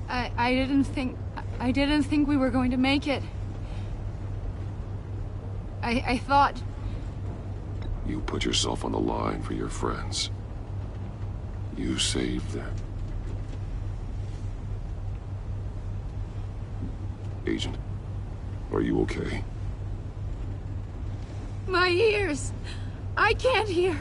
I didn't think we were going to make it. I thought... You put yourself on the line for your friends. You saved them. Agent, are you okay? My ears! I can't hear!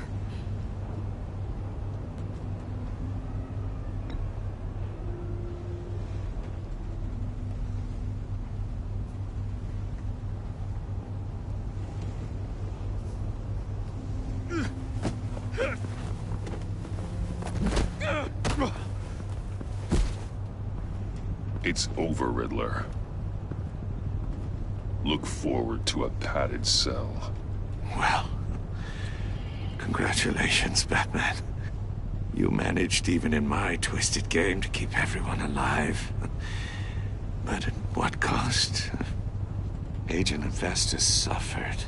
It's over, Riddler. Look forward to a padded cell. Well, congratulations, Batman. You managed, even in my twisted game, to keep everyone alive. But at what cost? Agent Avestus suffered,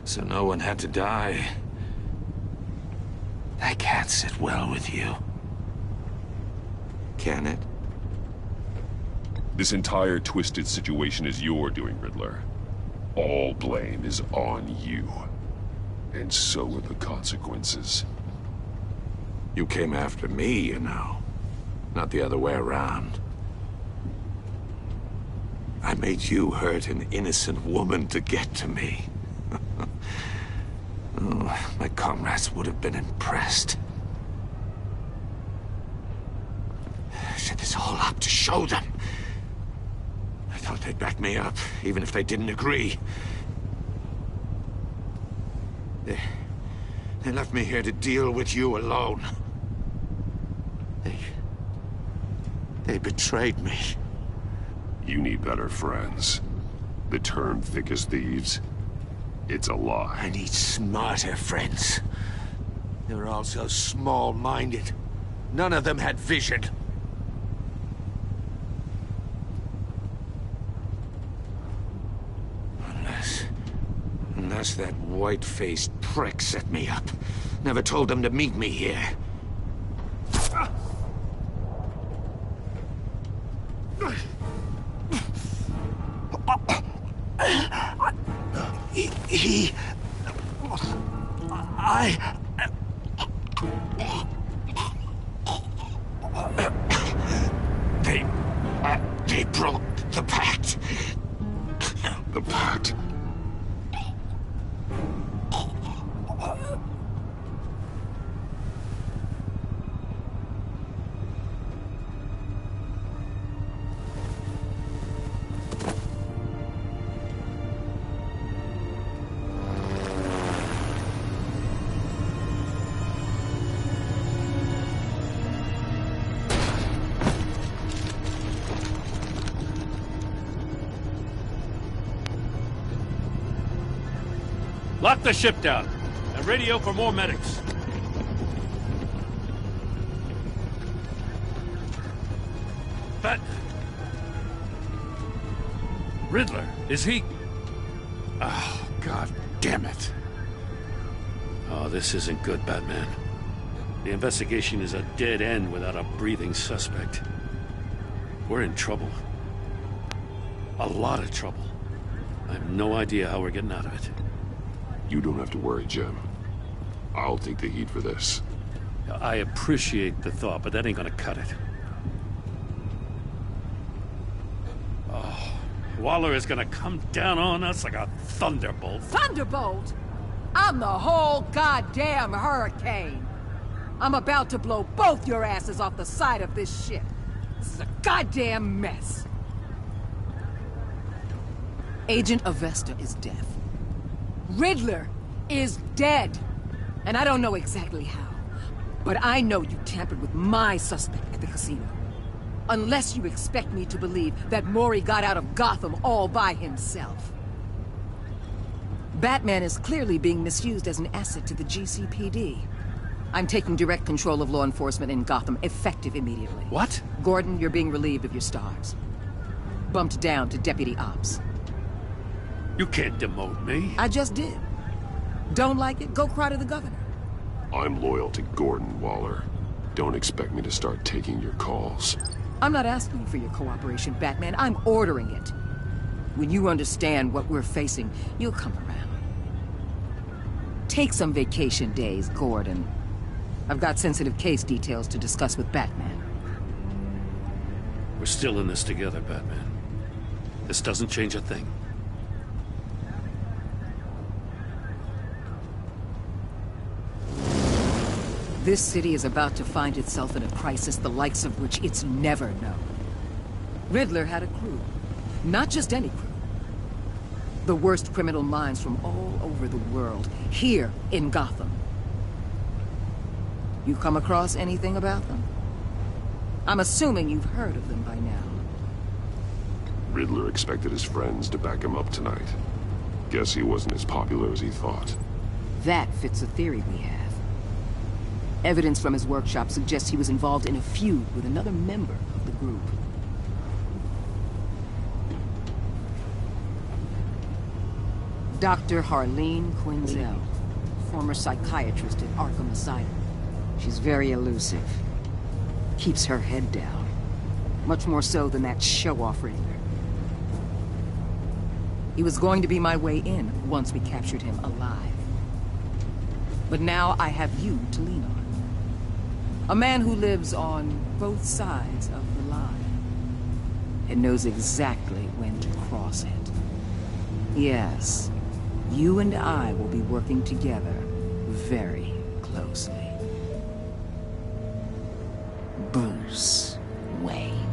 so no one had to die. That can't sit well with you. Can it? This entire twisted situation is your doing, Riddler. All blame is on you. And so are the consequences. You came after me, you know. Not the other way around. I made you hurt an innocent woman to get to me. Oh, my comrades would have been impressed. I set this all up to show them. I thought they'd back me up, even if they didn't agree. They left me here to deal with you alone. They betrayed me. You need better friends. The term thick as thieves, it's a lie. I need smarter friends. They were all so small-minded. None of them had vision. Unless that white-faced prick set me up. Never told them to meet me here. They broke the pact. The pact? Lock the ship down, and radio for more medics. But... Riddler, is he... Oh, God damn it. Oh, this isn't good, Batman. The investigation is a dead end without a breathing suspect. We're in trouble. A lot of trouble. I have no idea how we're getting out of it. You don't have to worry, Jim. I'll take the heat for this. I appreciate the thought, but that ain't gonna cut it. Oh, Waller is gonna come down on us like a thunderbolt. Thunderbolt? I'm the whole goddamn hurricane. I'm about to blow both your asses off the side of this ship. This is a goddamn mess. Agent Avesta is dead. Riddler is dead. And I don't know exactly how. But I know you tampered with my suspect at the casino. Unless you expect me to believe that Mori got out of Gotham all by himself. Batman is clearly being misused as an asset to the GCPD. I'm taking direct control of law enforcement in Gotham, effective immediately. What? Gordon, you're being relieved of your stars. Bumped down to Deputy Ops. You can't demote me. I just did. Don't like it? Go cry to the governor. I'm loyal to Gordon, Waller. Don't expect me to start taking your calls. I'm not asking for your cooperation, Batman. I'm ordering it. When you understand what we're facing, you'll come around. Take some vacation days, Gordon. I've got sensitive case details to discuss with Batman. We're still in this together, Batman. This doesn't change a thing. This city is about to find itself in a crisis the likes of which it's never known. Riddler had a crew. Not just any crew. The worst criminal minds from all over the world, here in Gotham. You come across anything about them? I'm assuming you've heard of them by now. Riddler expected his friends to back him up tonight. Guess he wasn't as popular as he thought. That fits a theory we have. Evidence from his workshop suggests he was involved in a feud with another member of the group. Dr. Harleen Quinzel, former psychiatrist at Arkham Asylum. She's very elusive. Keeps her head down. Much more so than that show-off Riddler. He was going to be my way in once we captured him alive. But now I have you to lean on. A man who lives on both sides of the line. And knows exactly when to cross it. Yes, you and I will be working together very closely. Bruce Wayne.